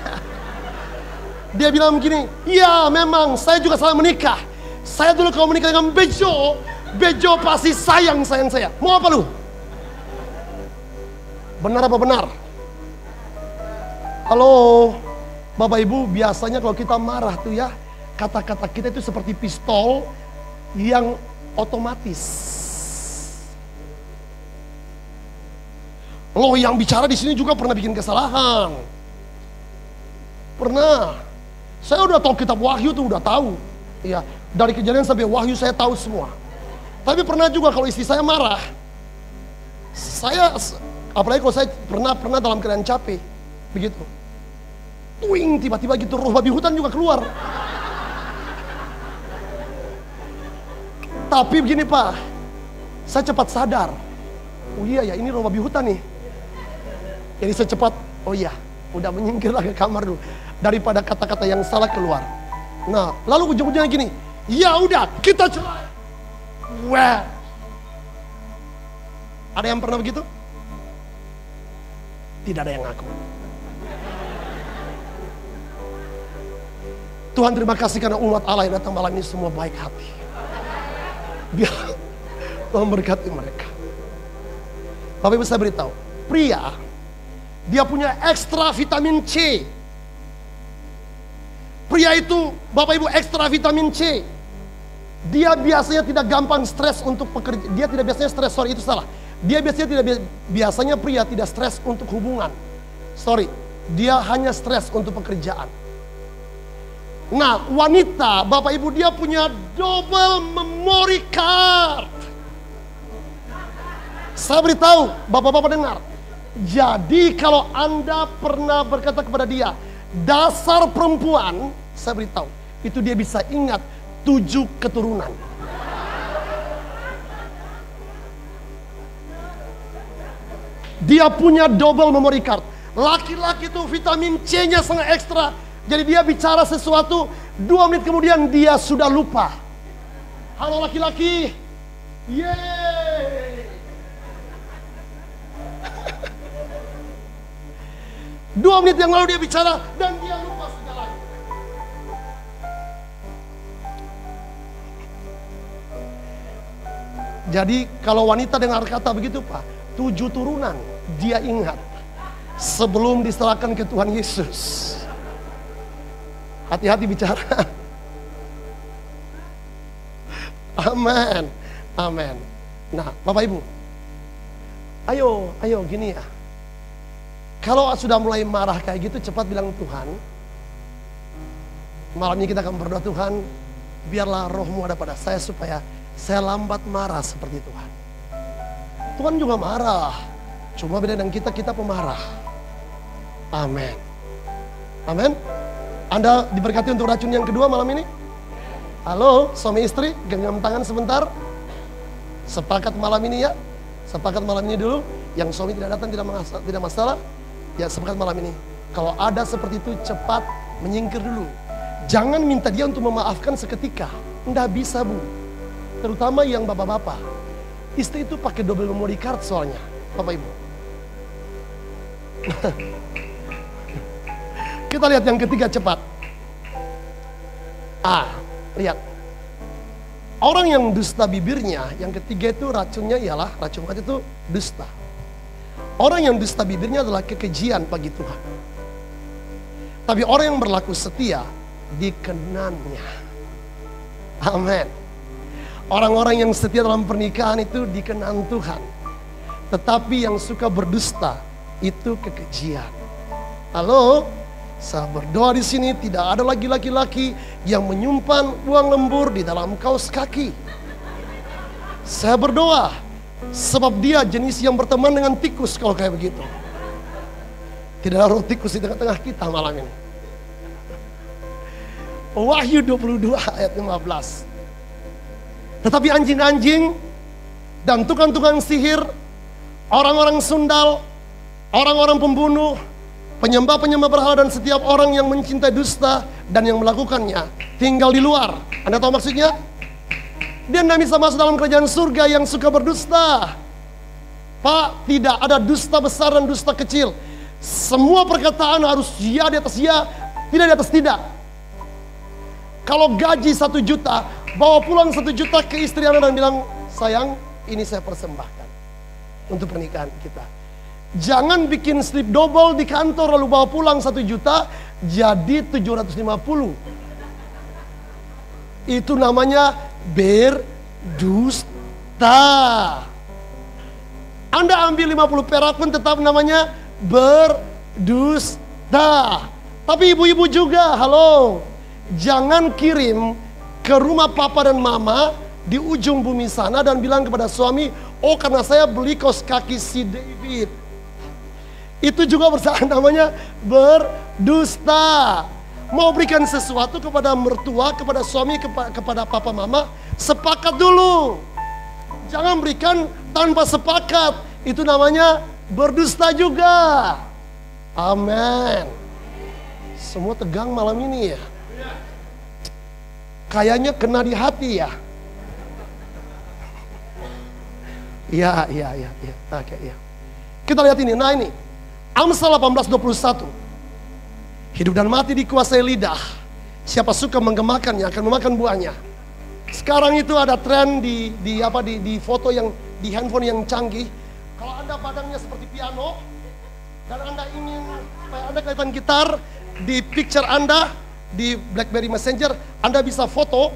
Dia bilang begini, ya memang saya juga salah menikah. Saya dulu kalau menikah dengan Bejo pasti sayang saya. Mau apa lu? Benar apa benar? Halo, Bapak Ibu, biasanya kalau kita marah tuh ya, kata-kata kita itu seperti pistol yang otomatis. Loh, yang bicara di sini juga pernah bikin kesalahan. Pernah. Saya udah tahu kitab Wahyu tuh udah tahu. Ya, dari Kejadian sampai Wahyu saya tahu semua. Tapi pernah juga kalau istri saya marah, apalagi kalau saya pernah dalam keadaan capek, begitu. Tuing, tiba-tiba gitu roh babi hutan juga keluar. Tapi begini Pak, saya cepat sadar, oh iya ya ini roh babi hutan nih. Jadi saya cepat, oh iya, udah menyingkirlah ke kamar dulu, daripada kata-kata yang salah keluar. Nah, lalu ujung-ujungnya gini, ya udah kita cerai. Wah, ada yang pernah begitu? Tidak ada yang ngaku. Tuhan terima kasih karena umat Allah yang datang malam ini semua baik hati. Biar Tuhan berkati mereka. Bapak Ibu saya beritahu, pria dia punya ekstra vitamin C. Pria itu Bapak Ibu ekstra vitamin C. Dia biasanya tidak gampang stres untuk pekerja. Dia tidak biasanya stres, sorry itu salah. Dia biasanya pria tidak stres untuk hubungan. Sorry, dia hanya stres untuk pekerjaan. Nah, wanita, Bapak Ibu, dia punya double memory card. Saya beritahu, Bapak-bapak dengar. Jadi kalau Anda pernah berkata kepada dia, dasar perempuan, saya beritahu, itu dia bisa ingat 7 keturunan. Dia punya double memory card. Laki-laki itu vitamin C-nya sangat ekstra. Jadi dia bicara sesuatu, 2 menit kemudian dia sudah lupa. Halo laki-laki. Yeay. 2 menit yang lalu dia bicara dan dia lupa segalanya. Jadi kalau wanita dengar kata begitu Pak, 7 turunan dia ingat sebelum diserahkan ke Tuhan Yesus. Hati-hati bicara. Amin. Amin. Nah, Bapak Ibu, ayo gini ya. Kalau sudah mulai marah kayak gitu, cepat bilang Tuhan. Malam ini kita akan berdoa, Tuhan, biarlah rohmu ada pada saya supaya saya lambat marah seperti Tuhan. Tuhan juga marah, cuma beda dengan kita pemarah. Amin. Amin. Anda diberkati untuk racun yang kedua malam ini? Halo, suami istri, genggam tangan sebentar. Sepakat malam ini ya. Sepakat malam ini dulu. Yang suami tidak datang tidak masalah. Ya sepakat malam ini. Kalau ada seperti itu cepat menyingkir dulu. Jangan minta dia untuk memaafkan seketika. Nggak bisa Bu. Terutama yang bapak-bapak. Istri itu pakai double memory card soalnya. Bapak Ibu. Kita lihat yang ketiga cepat. Lihat. Orang yang dusta bibirnya, yang ketiga itu racunnya ialah, racun mati itu dusta. Orang yang dusta bibirnya adalah kekejian bagi Tuhan. Tapi orang yang berlaku setia, dikenannya. Amin. Orang-orang yang setia dalam pernikahan itu dikenan Tuhan. Tetapi yang suka berdusta, itu kekejian. Halo? Saya berdoa di sini tidak ada lagi laki-laki yang menyimpan uang lembur di dalam kaos kaki. Saya berdoa sebab dia jenis yang berteman dengan tikus kalau kayak begitu. Tidak ada roh tikus di tengah-tengah kita malam ini. Wahyu 22 ayat 15. Tetapi anjing-anjing dan tukang-tukang sihir, orang-orang sundal, orang-orang pembunuh, penyembah-penyembah berhala dan setiap orang yang mencintai dusta dan yang melakukannya tinggal di luar. Anda tahu maksudnya? Dia tidak bisa masuk dalam kerajaan surga yang suka berdusta. Pak, tidak ada dusta besar dan dusta kecil. Semua perkataan harus ya di atas ya, tidak di atas tidak. Kalau gaji 1 juta, bawa pulang 1 juta ke istri Anda dan bilang, sayang, ini saya persembahkan untuk pernikahan kita. Jangan bikin slip double di kantor lalu bawa pulang 1 juta jadi 750. Itu namanya berdusta. Anda ambil 50 perak pun tetap namanya berdusta. Tapi ibu-ibu juga, halo. Jangan kirim ke rumah papa dan mama di ujung bumi sana dan bilang kepada suami, oh karena saya beli kaos kaki si David. Itu juga bersalah, namanya berdusta. Mau berikan sesuatu kepada mertua, kepada suami, kepada papa mama, sepakat dulu. Jangan berikan tanpa sepakat. Itu namanya berdusta juga. Amin. Semua tegang malam ini ya. Kayaknya kena di hati ya. Iya. Oke, ya. Kita lihat ini. Nah ini. Amsal 18:21. Hidup dan mati dikuasai lidah. Siapa suka menggemakannya akan memakan buahnya. Sekarang itu ada tren di foto yang di handphone yang canggih. Kalau Anda badannya seperti piano dan Anda ingin supaya Anda kelihatan gitar, di picture Anda di BlackBerry Messenger, Anda bisa foto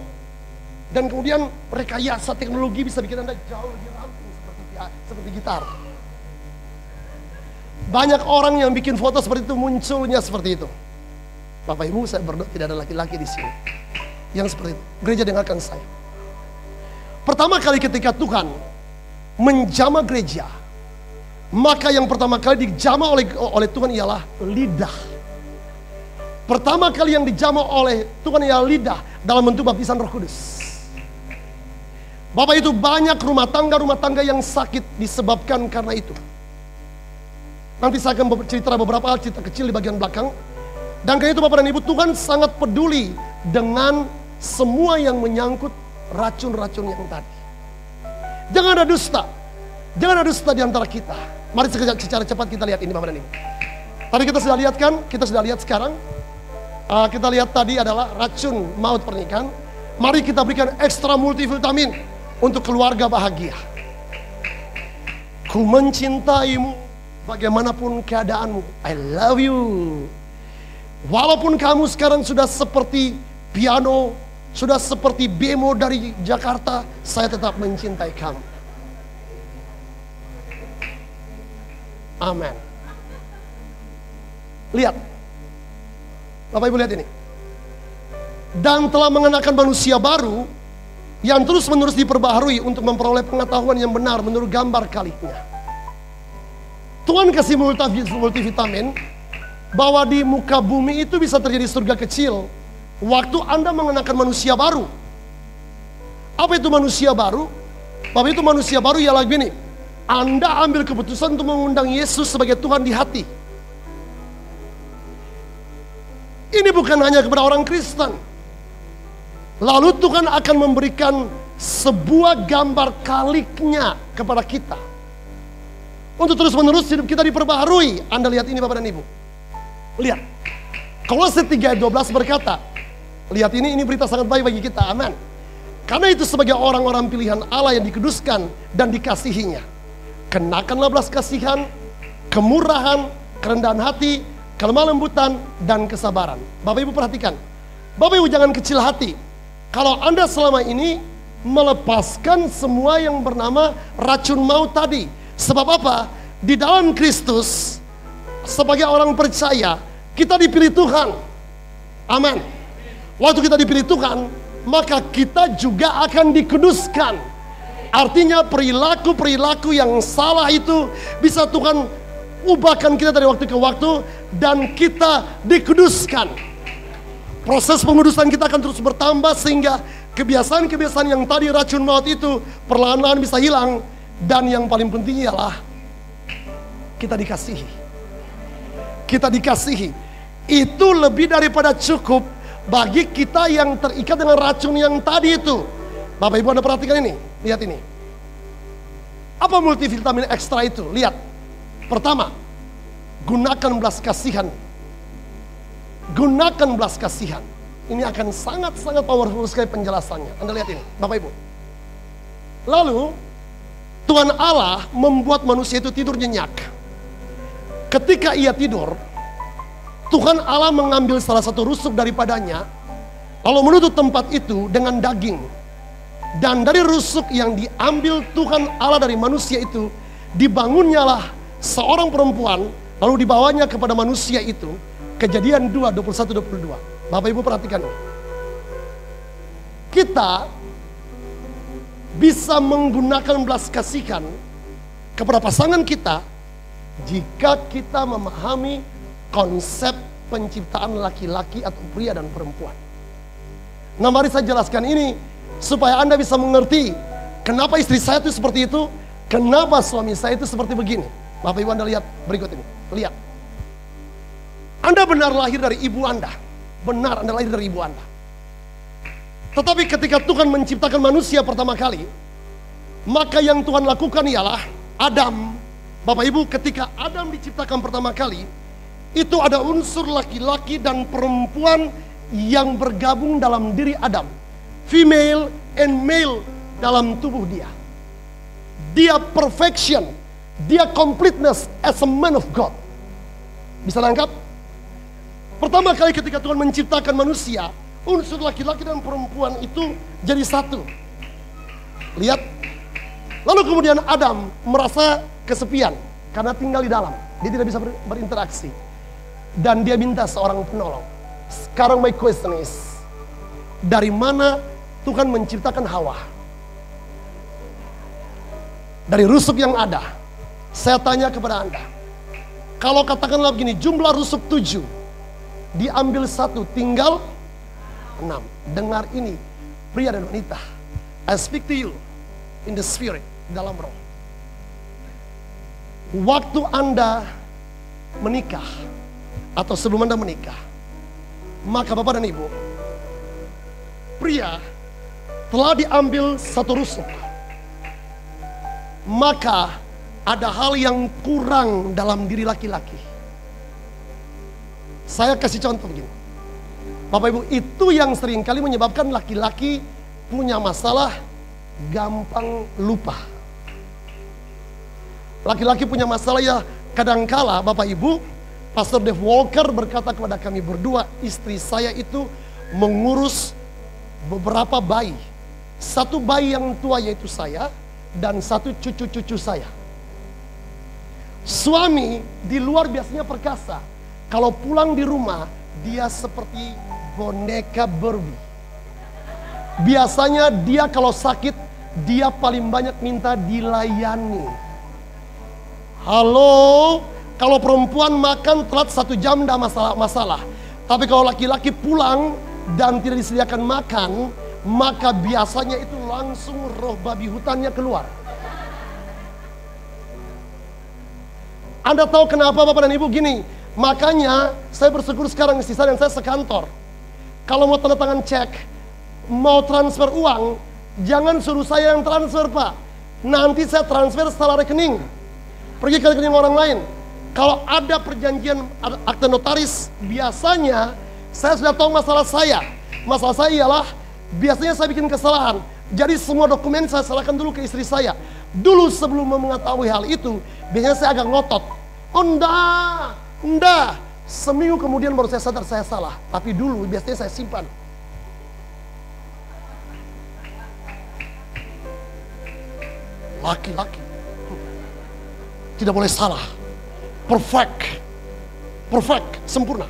dan kemudian rekayasa teknologi bisa bikin Anda jauh lebih ramping seperti gitar. Banyak orang yang bikin foto seperti itu, munculnya seperti itu. Bapak Ibu, saya berdoa tidak ada laki-laki di sini yang seperti itu. Gereja, dengarkan saya. Pertama kali ketika Tuhan menjamah gereja, maka yang pertama kali dijamah oleh Tuhan ialah lidah. Pertama kali yang dijamah oleh Tuhan ialah lidah dalam bentuk baptisan Roh Kudus. Bapak, itu banyak rumah tangga yang sakit disebabkan karena itu. Nanti saya akan cerita beberapa hal, cerita kecil di bagian belakang. Dan karena itu Bapak dan Ibu, Tuhan sangat peduli dengan semua yang menyangkut racun-racun yang tadi. Jangan ada dusta. Jangan ada dusta di antara kita. Mari secara cepat kita lihat ini Bapak dan Ibu. Tadi kita sudah lihat kan? Kita sudah lihat sekarang. Kita lihat tadi adalah racun maut pernikahan. Mari kita berikan ekstra multivitamin untuk keluarga bahagia. Ku mencintaimu bagaimanapun keadaanmu, I love you. Walaupun kamu sekarang sudah seperti piano, sudah seperti bemo dari Jakarta, saya tetap mencintai kamu. Amin. Lihat, Bapak Ibu lihat ini. Dan telah mengenakan manusia baru yang terus-menerus diperbaharui untuk memperoleh pengetahuan yang benar menurut gambar kaliknya. Tuhan kasih multivitamin bahwa di muka bumi itu bisa terjadi surga kecil waktu Anda mengenakan manusia baru. Apa itu manusia baru? Bapak, itu manusia baru ialah gini. Anda ambil keputusan untuk mengundang Yesus sebagai Tuhan di hati. Ini bukan hanya kepada orang Kristen. Lalu Tuhan akan memberikan sebuah gambar kaliknya kepada kita. Untuk terus-menerus hidup kita diperbaharui. Anda lihat ini Bapak dan Ibu. Lihat. Kolose 3:12 berkata, lihat ini berita sangat baik bagi kita. Amin. Karena itu sebagai orang-orang pilihan Allah yang dikuduskan dan dikasihinya, kenakanlah belas kasihan, kemurahan, kerendahan hati, kelemah lembutan, dan kesabaran. Bapak Ibu perhatikan. Bapak Ibu jangan kecil hati. Kalau Anda selama ini melepaskan semua yang bernama racun maut tadi. Sebab apa? Di dalam Kristus, sebagai orang percaya, Kita dipilih Tuhan. Amin. Waktu kita dipilih Tuhan, maka kita juga akan dikuduskan. Artinya perilaku-perilaku yang salah itu bisa Tuhan ubahkan kita dari waktu ke waktu dan kita dikuduskan. Proses pengudusan kita akan terus bertambah sehingga kebiasaan-kebiasaan yang tadi racun maut itu perlahan-lahan bisa hilang. Dan yang paling penting ialah kita dikasihi. Kita dikasihi. Itu lebih daripada cukup bagi kita yang terikat dengan racun yang tadi itu. Bapak Ibu Anda perhatikan ini. Lihat ini. Apa multivitamin ekstra itu? Lihat. Pertama, gunakan belas kasihan. Gunakan belas kasihan. Ini akan sangat-sangat powerful sekali penjelasannya. Anda lihat ini, Bapak Ibu. Lalu, Tuhan Allah membuat manusia itu tidur nyenyak. Ketika ia tidur, Tuhan Allah mengambil salah satu rusuk daripadanya, lalu menutup tempat itu dengan daging. Dan dari rusuk yang diambil Tuhan Allah dari manusia itu, dibangunnyalah seorang perempuan, lalu dibawanya kepada manusia itu. Kejadian 2, 21-22. Bapak Ibu perhatikan. Kita bisa menggunakan belas kasihan kepada pasangan kita jika kita memahami konsep penciptaan laki-laki atau pria dan perempuan. Nah, mari saya jelaskan ini supaya Anda bisa mengerti kenapa istri saya itu seperti itu, kenapa suami saya itu seperti begini. Bapak Ibu Anda lihat berikut ini. Lihat. Anda benar lahir dari ibu Anda. Benar Anda lahir dari ibu Anda. Tetapi ketika Tuhan menciptakan manusia pertama kali, maka yang Tuhan lakukan ialah Adam. Bapak Ibu, ketika Adam diciptakan pertama kali, itu ada unsur laki-laki dan perempuan yang bergabung dalam diri Adam. Female and male dalam tubuh dia. Dia perfection. Dia completeness as a man of God. Bisa nangkap? Pertama kali ketika Tuhan menciptakan manusia, unsur laki-laki dan perempuan itu jadi satu. Lihat. Lalu kemudian Adam merasa kesepian karena tinggal di dalam. Dia tidak bisa berinteraksi. Dan dia minta seorang penolong. Sekarang my question is, dari mana Tuhan menciptakan Hawa? Dari rusuk yang ada. Saya tanya kepada Anda. Kalau katakanlah begini, jumlah rusuk 7. Diambil 1, tinggal 6. Dengar ini, pria dan wanita. I speak to you in the spirit, dalam roh. Waktu Anda menikah, atau sebelum Anda menikah, maka Bapak dan Ibu, pria telah diambil 1 rusuk. Maka ada hal yang kurang dalam diri laki-laki. Saya kasih contoh begini. Bapak Ibu, itu yang seringkali menyebabkan laki-laki punya masalah gampang lupa. Laki-laki punya masalah ya kadangkala Bapak Ibu, Pastor Dave Walker berkata kepada kami berdua, istri saya itu mengurus beberapa bayi. 1 bayi yang tua yaitu saya, dan 1 cucu-cucu saya. Suami di luar biasanya perkasa. Kalau pulang di rumah, dia seperti boneka Barbie. Biasanya dia kalau sakit, dia paling banyak minta dilayani. Halo, kalau perempuan makan telat 1 jam tidak masalah. Tapi kalau laki-laki pulang dan tidak disediakan makan, maka biasanya itu langsung roh babi hutannya keluar. Anda tahu kenapa Bapak dan Ibu gini? Makanya saya bersyukur sekarang istri saya dan saya sekantor. Kalau mau tanda tangan cek, mau transfer uang, jangan suruh saya yang transfer Pak. Nanti saya transfer setelah rekening. Pergi ke rekening orang lain. Kalau ada perjanjian akte notaris, biasanya saya sudah tahu masalah saya. Masalah saya ialah biasanya saya bikin kesalahan. Jadi semua dokumen saya serahkan dulu ke istri saya. Dulu sebelum mengetahui hal itu, biasanya saya agak ngotot. Oh enggak. Seminggu kemudian baru saya sadar saya salah. Tapi dulu biasanya saya simpan. Laki-laki tidak boleh salah. Perfect, sempurna.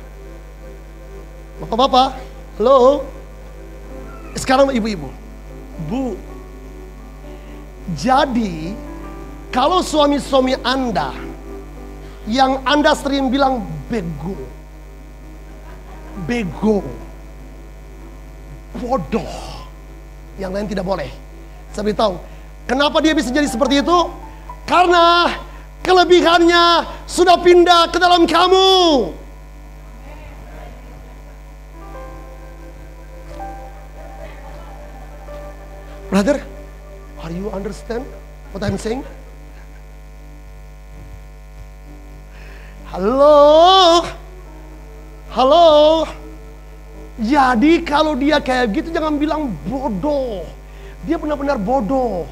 Bapak-bapak, halo. Sekarang ibu-ibu. Bu, jadi kalau suami-suami Anda yang Anda sering bilang bego, bodoh, yang lain tidak boleh. Saya beritahu, kenapa dia bisa jadi seperti itu? Karena kelebihannya sudah pindah ke dalam kamu. Brother, are you understand what I'm saying? Halo? Halo? Jadi kalau dia kayak gitu jangan bilang bodoh. Dia benar-benar bodoh.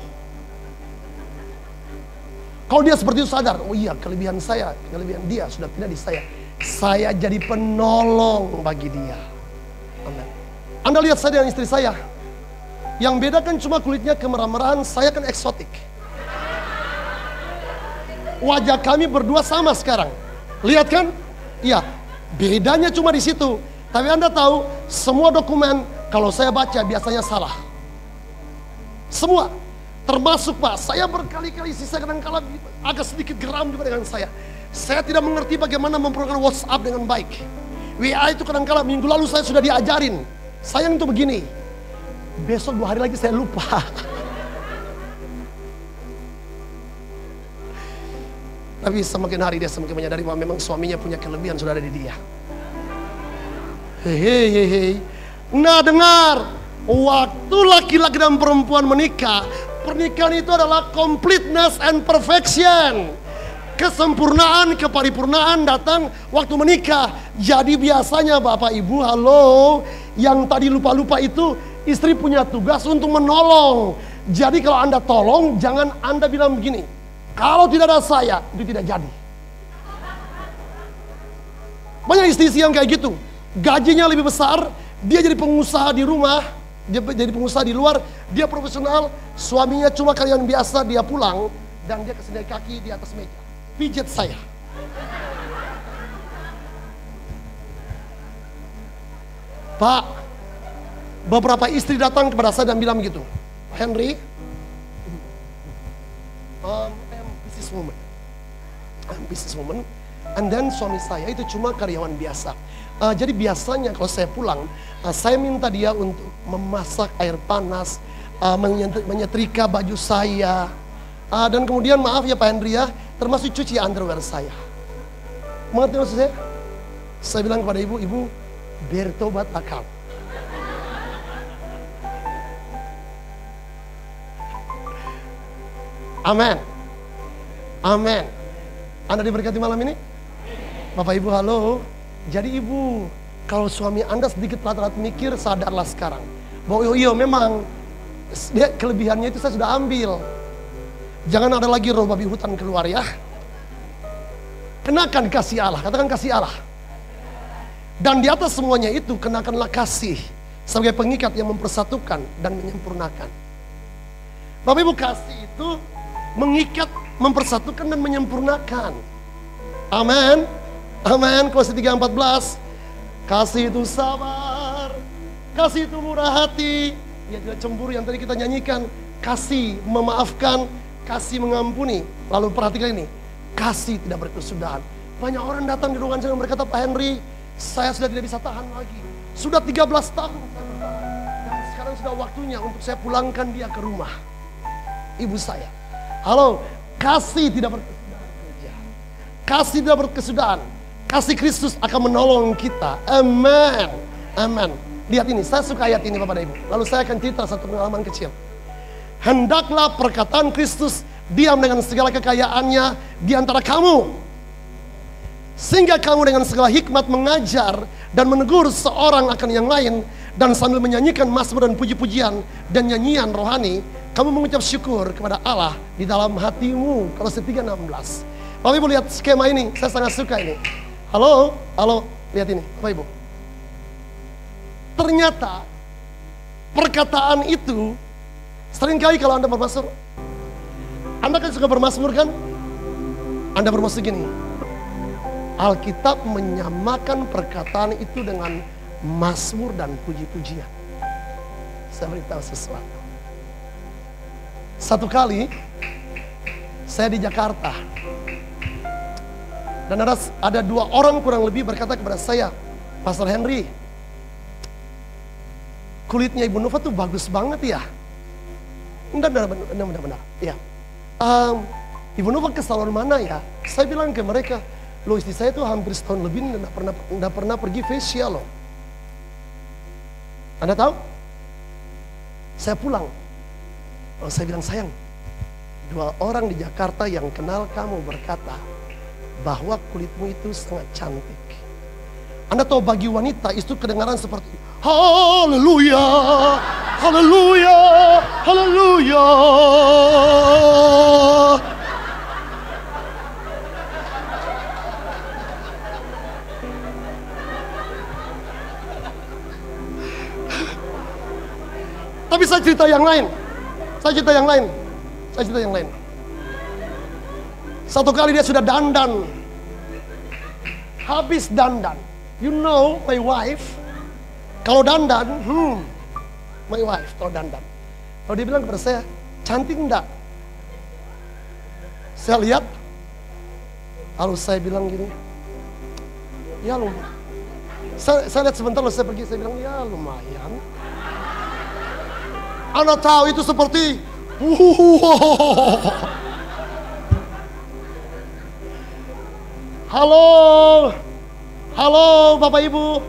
Kalau dia seperti itu sadar, oh iya kelebihan saya, kelebihan dia sudah pindah di saya. Saya jadi penolong bagi dia. Amen. Anda lihat saya dengan istri saya. Yang beda kan cuma kulitnya kemerah-merahan, saya kan eksotik. Wajah kami berdua sama sekarang. Lihat kan? Iya, bedanya cuma di situ. Tapi Anda tahu, semua dokumen kalau saya baca biasanya salah. Semua. Termasuk Pak, saya berkali-kali saya kadang-kala agak sedikit geram juga dengan saya. Saya tidak mengerti bagaimana mempergunakan WhatsApp dengan baik. WA itu kadang-kala minggu lalu saya sudah diajarin. Sayang itu begini. Besok 2 hari lagi saya lupa. Tapi semakin hari dia semakin menyadari bahwa memang suaminya punya kelebihan sudah ada di dia. Hei. Nah dengar, waktu laki-laki dan perempuan menikah, pernikahan itu adalah completeness and perfection. Kesempurnaan, keparipurnaan datang waktu menikah. Jadi biasanya Bapak Ibu, halo, yang tadi lupa-lupa itu istri punya tugas untuk menolong. Jadi kalau Anda tolong, jangan Anda bilang begini, kalau tidak ada saya, itu tidak jadi. Banyak istri-istri yang kayak gitu. Gajinya lebih besar, dia jadi pengusaha di rumah, dia jadi pengusaha di luar, dia profesional, suaminya cuma karyawan biasa, dia pulang, dan dia kesendiri kaki di atas meja. Pijet saya. Pak, beberapa istri datang kepada saya dan bilang begitu, Henry, I'm businesswoman, and then suami saya itu cuma karyawan biasa. Jadi biasanya kalau saya pulang, saya minta dia untuk memasak air panas, menyetrika baju saya, dan kemudian maaf ya Pak Henry ya, termasuk cuci underwear saya. Mengerti maksud saya? Saya bilang kepada ibu, ibu bertobat akal. Amin. Amin. Anda diberkati malam ini? Bapak Ibu halo. Jadi Ibu, kalau suami Anda sedikit telat-telat mikir, sadarlah sekarang bahwa iya memang dia kelebihannya itu saya sudah ambil. Jangan ada lagi roh babi hutan keluar ya. Kenakan kasih Allah, katakan kasih Allah. Dan di atas semuanya itu kenakanlah kasih sebagai pengikat yang mempersatukan dan menyempurnakan. Bapak Ibu, kasih itu mengikat, mempersatukan dan menyempurnakan. Amin. Amin. Kolose 3:14. Kasih itu sabar, kasih itu murah hati, ya tidak cemburu yang tadi kita nyanyikan. Kasih memaafkan, kasih mengampuni. Lalu perhatikan ini, kasih tidak berkesudahan. Banyak orang datang di ruangan saya dan berkata, Pak Henry, saya sudah tidak bisa tahan lagi. Sudah 13 tahun saya bertahan, dan sekarang sudah waktunya untuk saya pulangkan dia ke rumah ibu saya. Halo, kasih tidak berkesudahan. Kasih tidak berkesudahan. Kasih Kristus akan menolong kita. Amin. Amin. Lihat ini, saya suka ayat ini Bapak dan Ibu. Lalu saya akan cerita satu pengalaman kecil. Hendaklah perkataan Kristus diam dengan segala kekayaannya di antara kamu, sehingga kamu dengan segala hikmat mengajar dan menegur seorang akan yang lain, dan sambil menyanyikan mazmur dan puji-pujian dan nyanyian rohani, kamu mengucap syukur kepada Allah di dalam hatimu. Kolose 3:16. Bapak Ibu lihat skema ini, saya sangat suka ini. Halo, halo, lihat ini, Bapak Ibu. Ternyata perkataan itu seringkali kalau Anda bermazmur, Anda kan suka bermazmur kan? Anda bermaksud gini, Alkitab menyamakan perkataan itu dengan Mazmur dan puji-pujian. Saya beritahu sesuatu. Satu kali saya di Jakarta, dan ada 2 orang kurang lebih berkata kepada saya, Pastor Henry, kulitnya Ibu Nova tuh bagus banget ya. Benar. Ya. Ibu Nova ke salon mana ya? Saya bilang ke mereka, loh istri saya tuh hampir setahun lebih enggak pernah pergi facial loh. Anda tahu? Saya pulang. Lalu saya bilang, sayang, 2 orang di Jakarta yang kenal kamu berkata bahwa kulitmu itu sangat cantik. Anda tahu bagi wanita itu kedengaran seperti haleluya, haleluya, haleluya. Tapi saya cerita yang lain. Satu kali dia sudah dandan. Habis dandan. You know my wife. Kalau dandan, my wife kalau dandan. Kalau dia bilang kepada saya, cantik enggak? Saya lihat. Lalu saya bilang gini. Ya lumayan. Saya lihat sebentar lalu saya pergi. Saya bilang, ya lumayan. Anda tahu itu seperti Halo Bapak Ibu.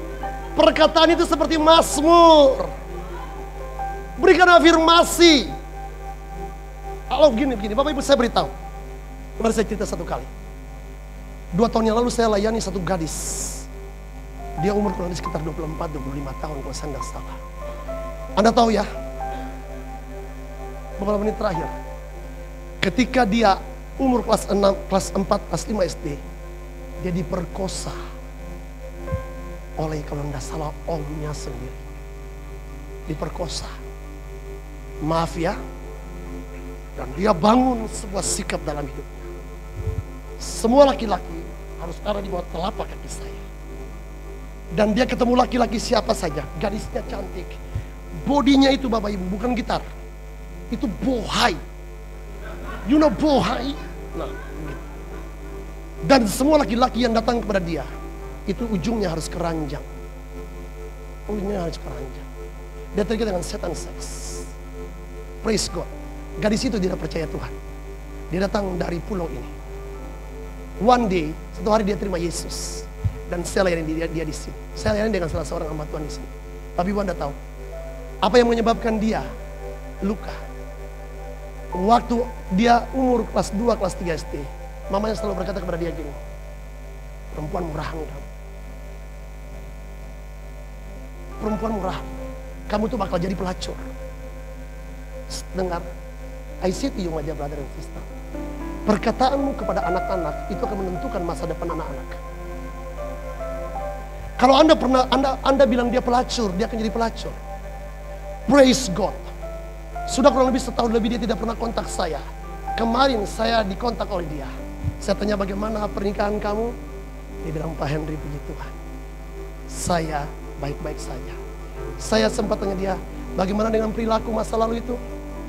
Perkataan itu seperti Mazmur. Berikan afirmasi. Halo begini Bapak Ibu, saya beritahu. Mari saya cerita satu kali. 2 tahun yang lalu saya layani satu gadis. Dia umur kurang lebih sekitar 24-25 tahun kalau saya tidak salah. Anda tahu ya, beberapa menit terakhir, ketika dia umur kelas 4, kelas 5 SD, dia diperkosa oleh, kalau tidak salah, omnya sendiri. Diperkosa. Maaf ya. Dan dia bangun sebuah sikap dalam hidupnya. Semua laki-laki harus ada di bawah telapak kaki saya. Dan dia ketemu laki-laki siapa saja, gadisnya cantik. Bodinya itu Bapak Ibu bukan gitar. Itu bohai. You know bohai? Nah, gitu. Dan semua laki-laki yang datang kepada dia, itu ujungnya harus keranjang. Ujungnya harus keranjang. Dia terikat dengan setan seks. Praise God. Gadis itu tidak percaya Tuhan. Dia datang dari pulau ini. One day, satu hari dia terima Yesus. Dan saya layani dia di sini. Saya layani dengan salah seorang hamba Tuhan di sini. Tapi Anda tahu, apa yang menyebabkan dia luka? Waktu dia umur kelas 2, kelas 3 SD, mamanya selalu berkata kepada dia gini, perempuan murahan kamu. Perempuan murahan. Kamu tuh bakal jadi pelacur. Dengar, I say to you my dear brother and sister, perkataanmu kepada anak-anak itu akan menentukan masa depan anak-anak. Kalau Anda bilang dia pelacur, dia akan jadi pelacur. Praise God. Sudah kurang lebih setahun lebih dia tidak pernah kontak saya. Kemarin saya dikontak oleh dia. Saya tanya bagaimana pernikahan kamu? Dia bilang, Pak Henry, puji Tuhan, saya baik-baik saja. Saya sempat tanya dia, bagaimana dengan perilaku masa lalu itu?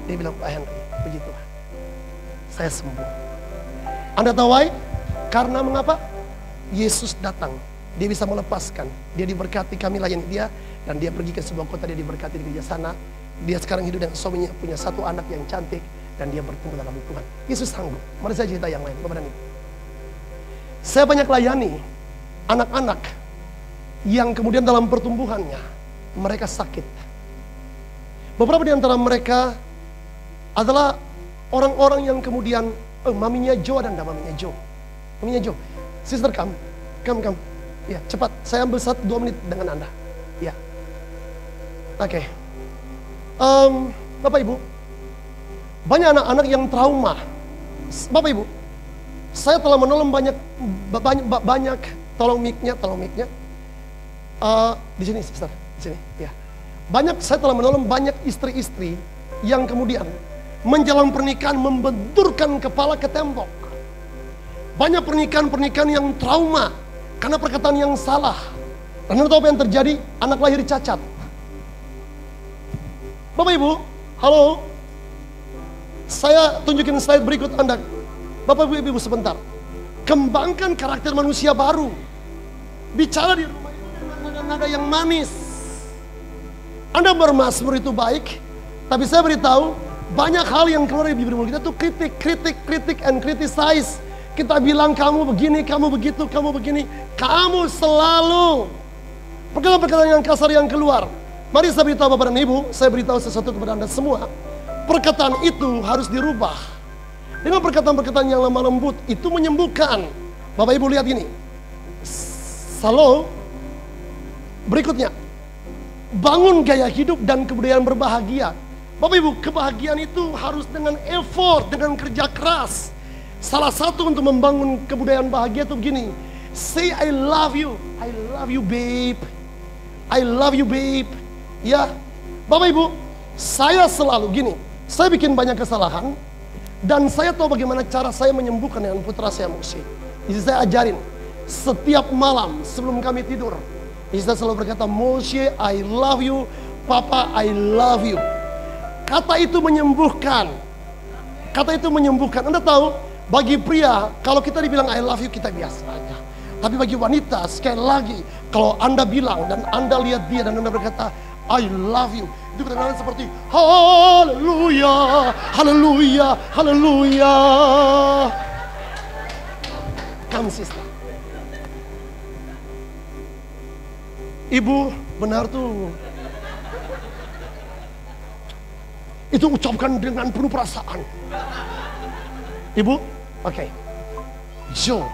Dia bilang, Pak Henry, puji Tuhan, saya sembuh. Anda tahu why? Karena mengapa? Yesus datang. Dia bisa melepaskan. Dia diberkati, kami layani dia. Dan dia pergi ke sebuah kota, dia diberkati di gereja sana. Dia sekarang hidup dengan suaminya, punya satu anak yang cantik. Dan dia bertumbuh dalam Tuhan. Yesus sanggup. Mari saya cerita yang lain. Bapak dan Ibu. Saya banyak layani anak-anak yang kemudian dalam pertumbuhannya mereka sakit. Beberapa di antara mereka adalah orang-orang yang kemudian maminya Joe dan maminya Joe. Maminya Joe. Sister, come. Ya, cepat. Saya ambil 1-2 menit dengan Anda. Ya. Oke. Bapak Ibu, banyak anak-anak yang trauma. Bapak Ibu, saya telah menolong banyak tolong mic-nya. Di sini, sister, di sini. Ya. Saya telah menolong banyak istri-istri yang kemudian menjelang pernikahan membenturkan kepala ke tembok. Banyak pernikahan yang trauma karena perkataan yang salah. Anda tahu apa yang terjadi? Anak lahir cacat. Bapak Ibu, halo. Saya tunjukin slide berikut Anda. Bapak Ibu sebentar. Kembangkan karakter manusia baru. Bicara di rumah itu dengan nada-nada yang manis. Anda bermazmur itu baik, tapi saya beritahu, banyak hal yang keluar dari bibir mulut kita tuh kritik and criticize. Kita bilang kamu begini, kamu begitu, kamu begini. Kamu selalu perkataan-perkataan yang kasar yang keluar. Mari saya beritahu Bapak dan Ibu, saya beritahu sesuatu kepada Anda semua. Perkataan itu harus dirubah. Dengan perkataan-perkataan yang lemah lembut, itu menyembuhkan. Bapak Ibu lihat ini. Halo. Berikutnya. Bangun gaya hidup dan kebudayaan berbahagia. Bapak Ibu, kebahagiaan itu harus dengan effort, dengan kerja keras. Salah satu untuk membangun kebudayaan bahagia itu begini. Say I love you babe. I love you babe. Ya, Bapak Ibu, saya selalu gini. Saya bikin banyak kesalahan. Dan saya tahu bagaimana cara saya menyembuhkan dengan putra saya Moshe. Jadi saya ajarin. Setiap malam sebelum kami tidur. Isa selalu berkata, Moshe, I love you. Papa, I love you. Kata itu menyembuhkan. Kata itu menyembuhkan. Anda tahu, bagi pria, kalau kita dibilang I love you, kita biasa aja. Tapi bagi wanita, sekali lagi, kalau Anda bilang dan Anda lihat dia dan Anda berkata, I love you. Itu kedengaran seperti, haleluya, haleluya, haleluya. Come sister. Ibu, benar tuh. Itu ucapkan dengan penuh perasaan. Ibu, oke. Joe.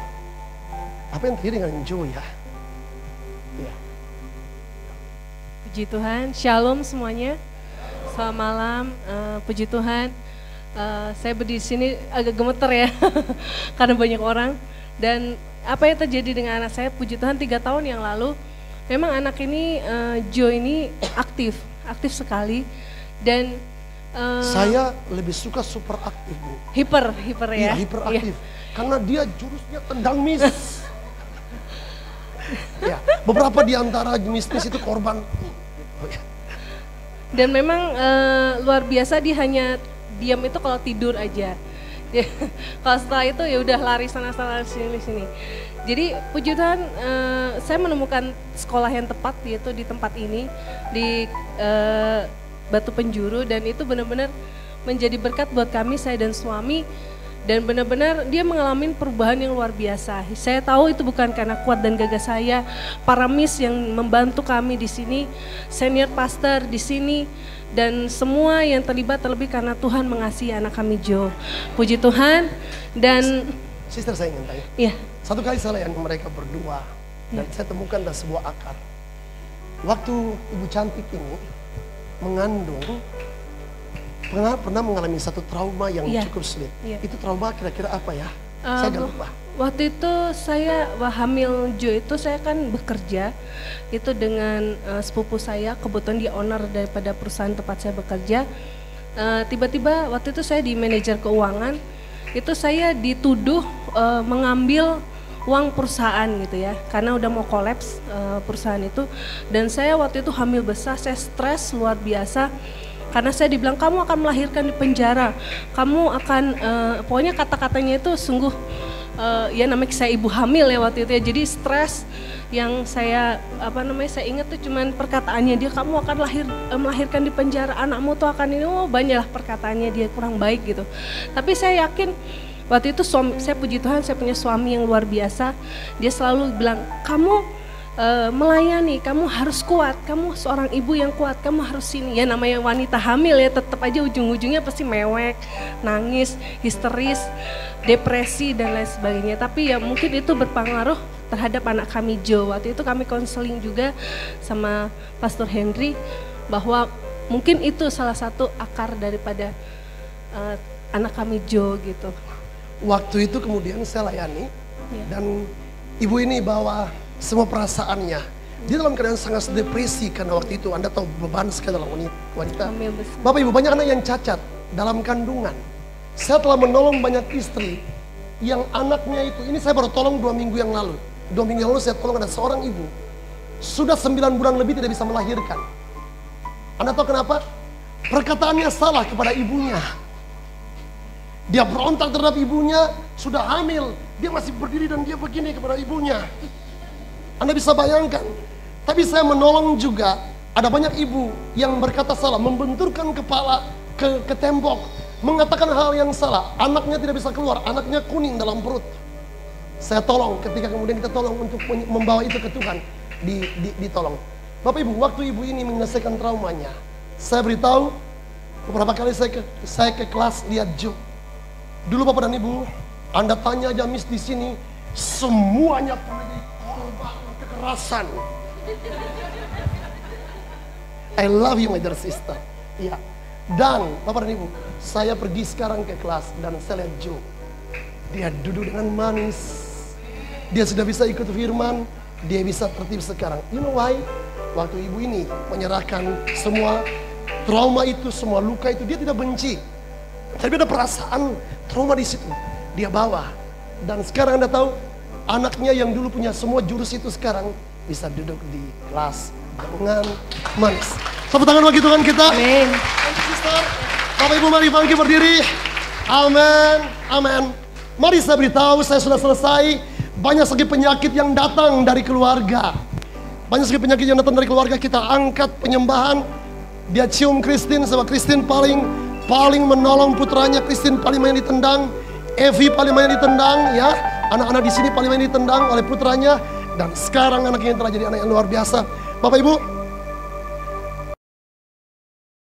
Apa yang terjadi dengan Joe ya? Ya. Puji Tuhan, shalom semuanya. Selamat malam, puji Tuhan. Saya berdiri di sini agak gemeter ya, karena banyak orang. Dan apa yang terjadi dengan anak saya, puji Tuhan 3 tahun yang lalu, memang anak ini, Joe ini aktif sekali. Dan saya lebih suka super aktif, Bu. Hiper ya. Iya, hiperaktif. Iya. Karena dia jurusnya tendang mis. Ya, beberapa di antara mistis itu korban. Dan memang luar biasa, dia hanya diam itu kalau tidur aja. Kalau setelah itu ya udah lari sana sini. Jadi puji Tuhan, saya menemukan sekolah yang tepat, yaitu di tempat ini, di Batu Penjuru, dan itu benar-benar menjadi berkat buat kami, saya dan suami. Dan benar-benar dia mengalami perubahan yang luar biasa. Saya tahu itu bukan karena kuat dan gagah saya, para miss yang membantu kami di sini, senior pastor di sini, dan semua yang terlibat, terlebih karena Tuhan mengasihi anak kami Joe. Puji Tuhan. Dan Sister, saya ingin tanya. Iya. Satu kali saya layani mereka berdua, dan saya temukan ada sebuah akar. Waktu ibu cantik ini mengandung, pernah mengalami satu trauma yang cukup sulit. Itu trauma kira-kira apa ya? Saya agak lupa. Waktu itu saya hamil Joe itu, saya kan bekerja itu dengan sepupu saya, kebetulan dia owner daripada perusahaan tempat saya bekerja. Tiba-tiba waktu itu saya di manajer keuangan, itu saya dituduh mengambil uang perusahaan gitu ya, karena udah mau kolaps perusahaan itu. Dan saya waktu itu hamil besar, saya stres luar biasa. Karena saya dibilang kamu akan melahirkan di penjara, kamu akan, pokoknya kata-katanya itu sungguh, ya namanya saya ibu hamil ya waktu itu ya, jadi stres. Yang saya saya ingat tuh cuman perkataannya dia, kamu akan melahirkan di penjara, anakmu tuh akan ini, banyaklah perkataannya dia kurang baik gitu. Tapi saya yakin waktu itu saya puji Tuhan, saya punya suami yang luar biasa. Dia selalu bilang, kamu melayani, kamu harus kuat, kamu seorang ibu yang kuat, kamu harus sini. Ya namanya wanita hamil ya, tetap aja ujung-ujungnya pasti mewek, nangis, histeris, depresi dan lain sebagainya. Tapi ya mungkin itu berpengaruh terhadap anak kami Joe. Waktu itu kami konseling juga sama Pastor Henry, bahwa mungkin itu salah satu akar daripada anak kami Joe gitu. Waktu itu kemudian saya layani, dan ibu ini bawa semua perasaannya. Dia dalam keadaan sangat depresi karena waktu itu Anda tahu beban sekali dalam wanita. Bapak Ibu, banyak anak yang cacat dalam kandungan. Saya telah menolong banyak istri yang anaknya itu, ini saya baru tolong 2 minggu yang lalu. 2 minggu yang lalu saya tolong ada seorang ibu sudah 9 bulan lebih tidak bisa melahirkan. Anda tahu kenapa? Perkataannya salah kepada ibunya. Dia berontak terhadap ibunya, sudah hamil, dia masih berdiri dan dia begini kepada ibunya. Anda bisa bayangkan. Tapi saya menolong juga, ada banyak ibu yang berkata salah, membenturkan kepala ke tembok, mengatakan hal yang salah. Anaknya tidak bisa keluar, anaknya kuning dalam perut. Saya tolong, ketika kemudian kita tolong untuk membawa itu ke Tuhan, ditolong. Bapak Ibu, waktu ibu ini menyelesaikan traumanya, saya beritahu, beberapa kali saya ke kelas lihat Job. Dulu Bapak dan Ibu, Anda tanya aja Miss di sini, semuanya pernah jadi korban kekerasan. I love you my dear sister. Ya. Dan Bapak dan Ibu, saya pergi sekarang ke kelas dan saya lihat Job. Dia duduk dengan manis. Dia sudah bisa ikut firman, dia bisa tertib sekarang. You know why? Waktu ibu ini menyerahkan semua trauma itu, semua luka itu, dia tidak benci. Tapi ada perasaan trauma di situ. Dia bawa. Dan sekarang Anda tahu, anaknya yang dulu punya semua jurus itu sekarang bisa duduk di kelas dengan manis. Tepuk tangan bagi Tuhan kita. Amin. Sister, Bapak Ibu mari bangkit berdiri. Amin. Amin. Mari saya beritahu, saya sudah selesai. Banyak sekali penyakit yang datang dari keluarga. Banyak sekali penyakit yang datang dari keluarga. Kita angkat penyembahan. Dia cium Christine, sebab Christine paling menolong putranya. Christine paling banyak ditendang. Evi paling banyak ditendang, ya. Anak-anak di sini paling banyak ditendang oleh putranya. Dan sekarang anaknya telah jadi anak yang luar biasa. Bapak Ibu,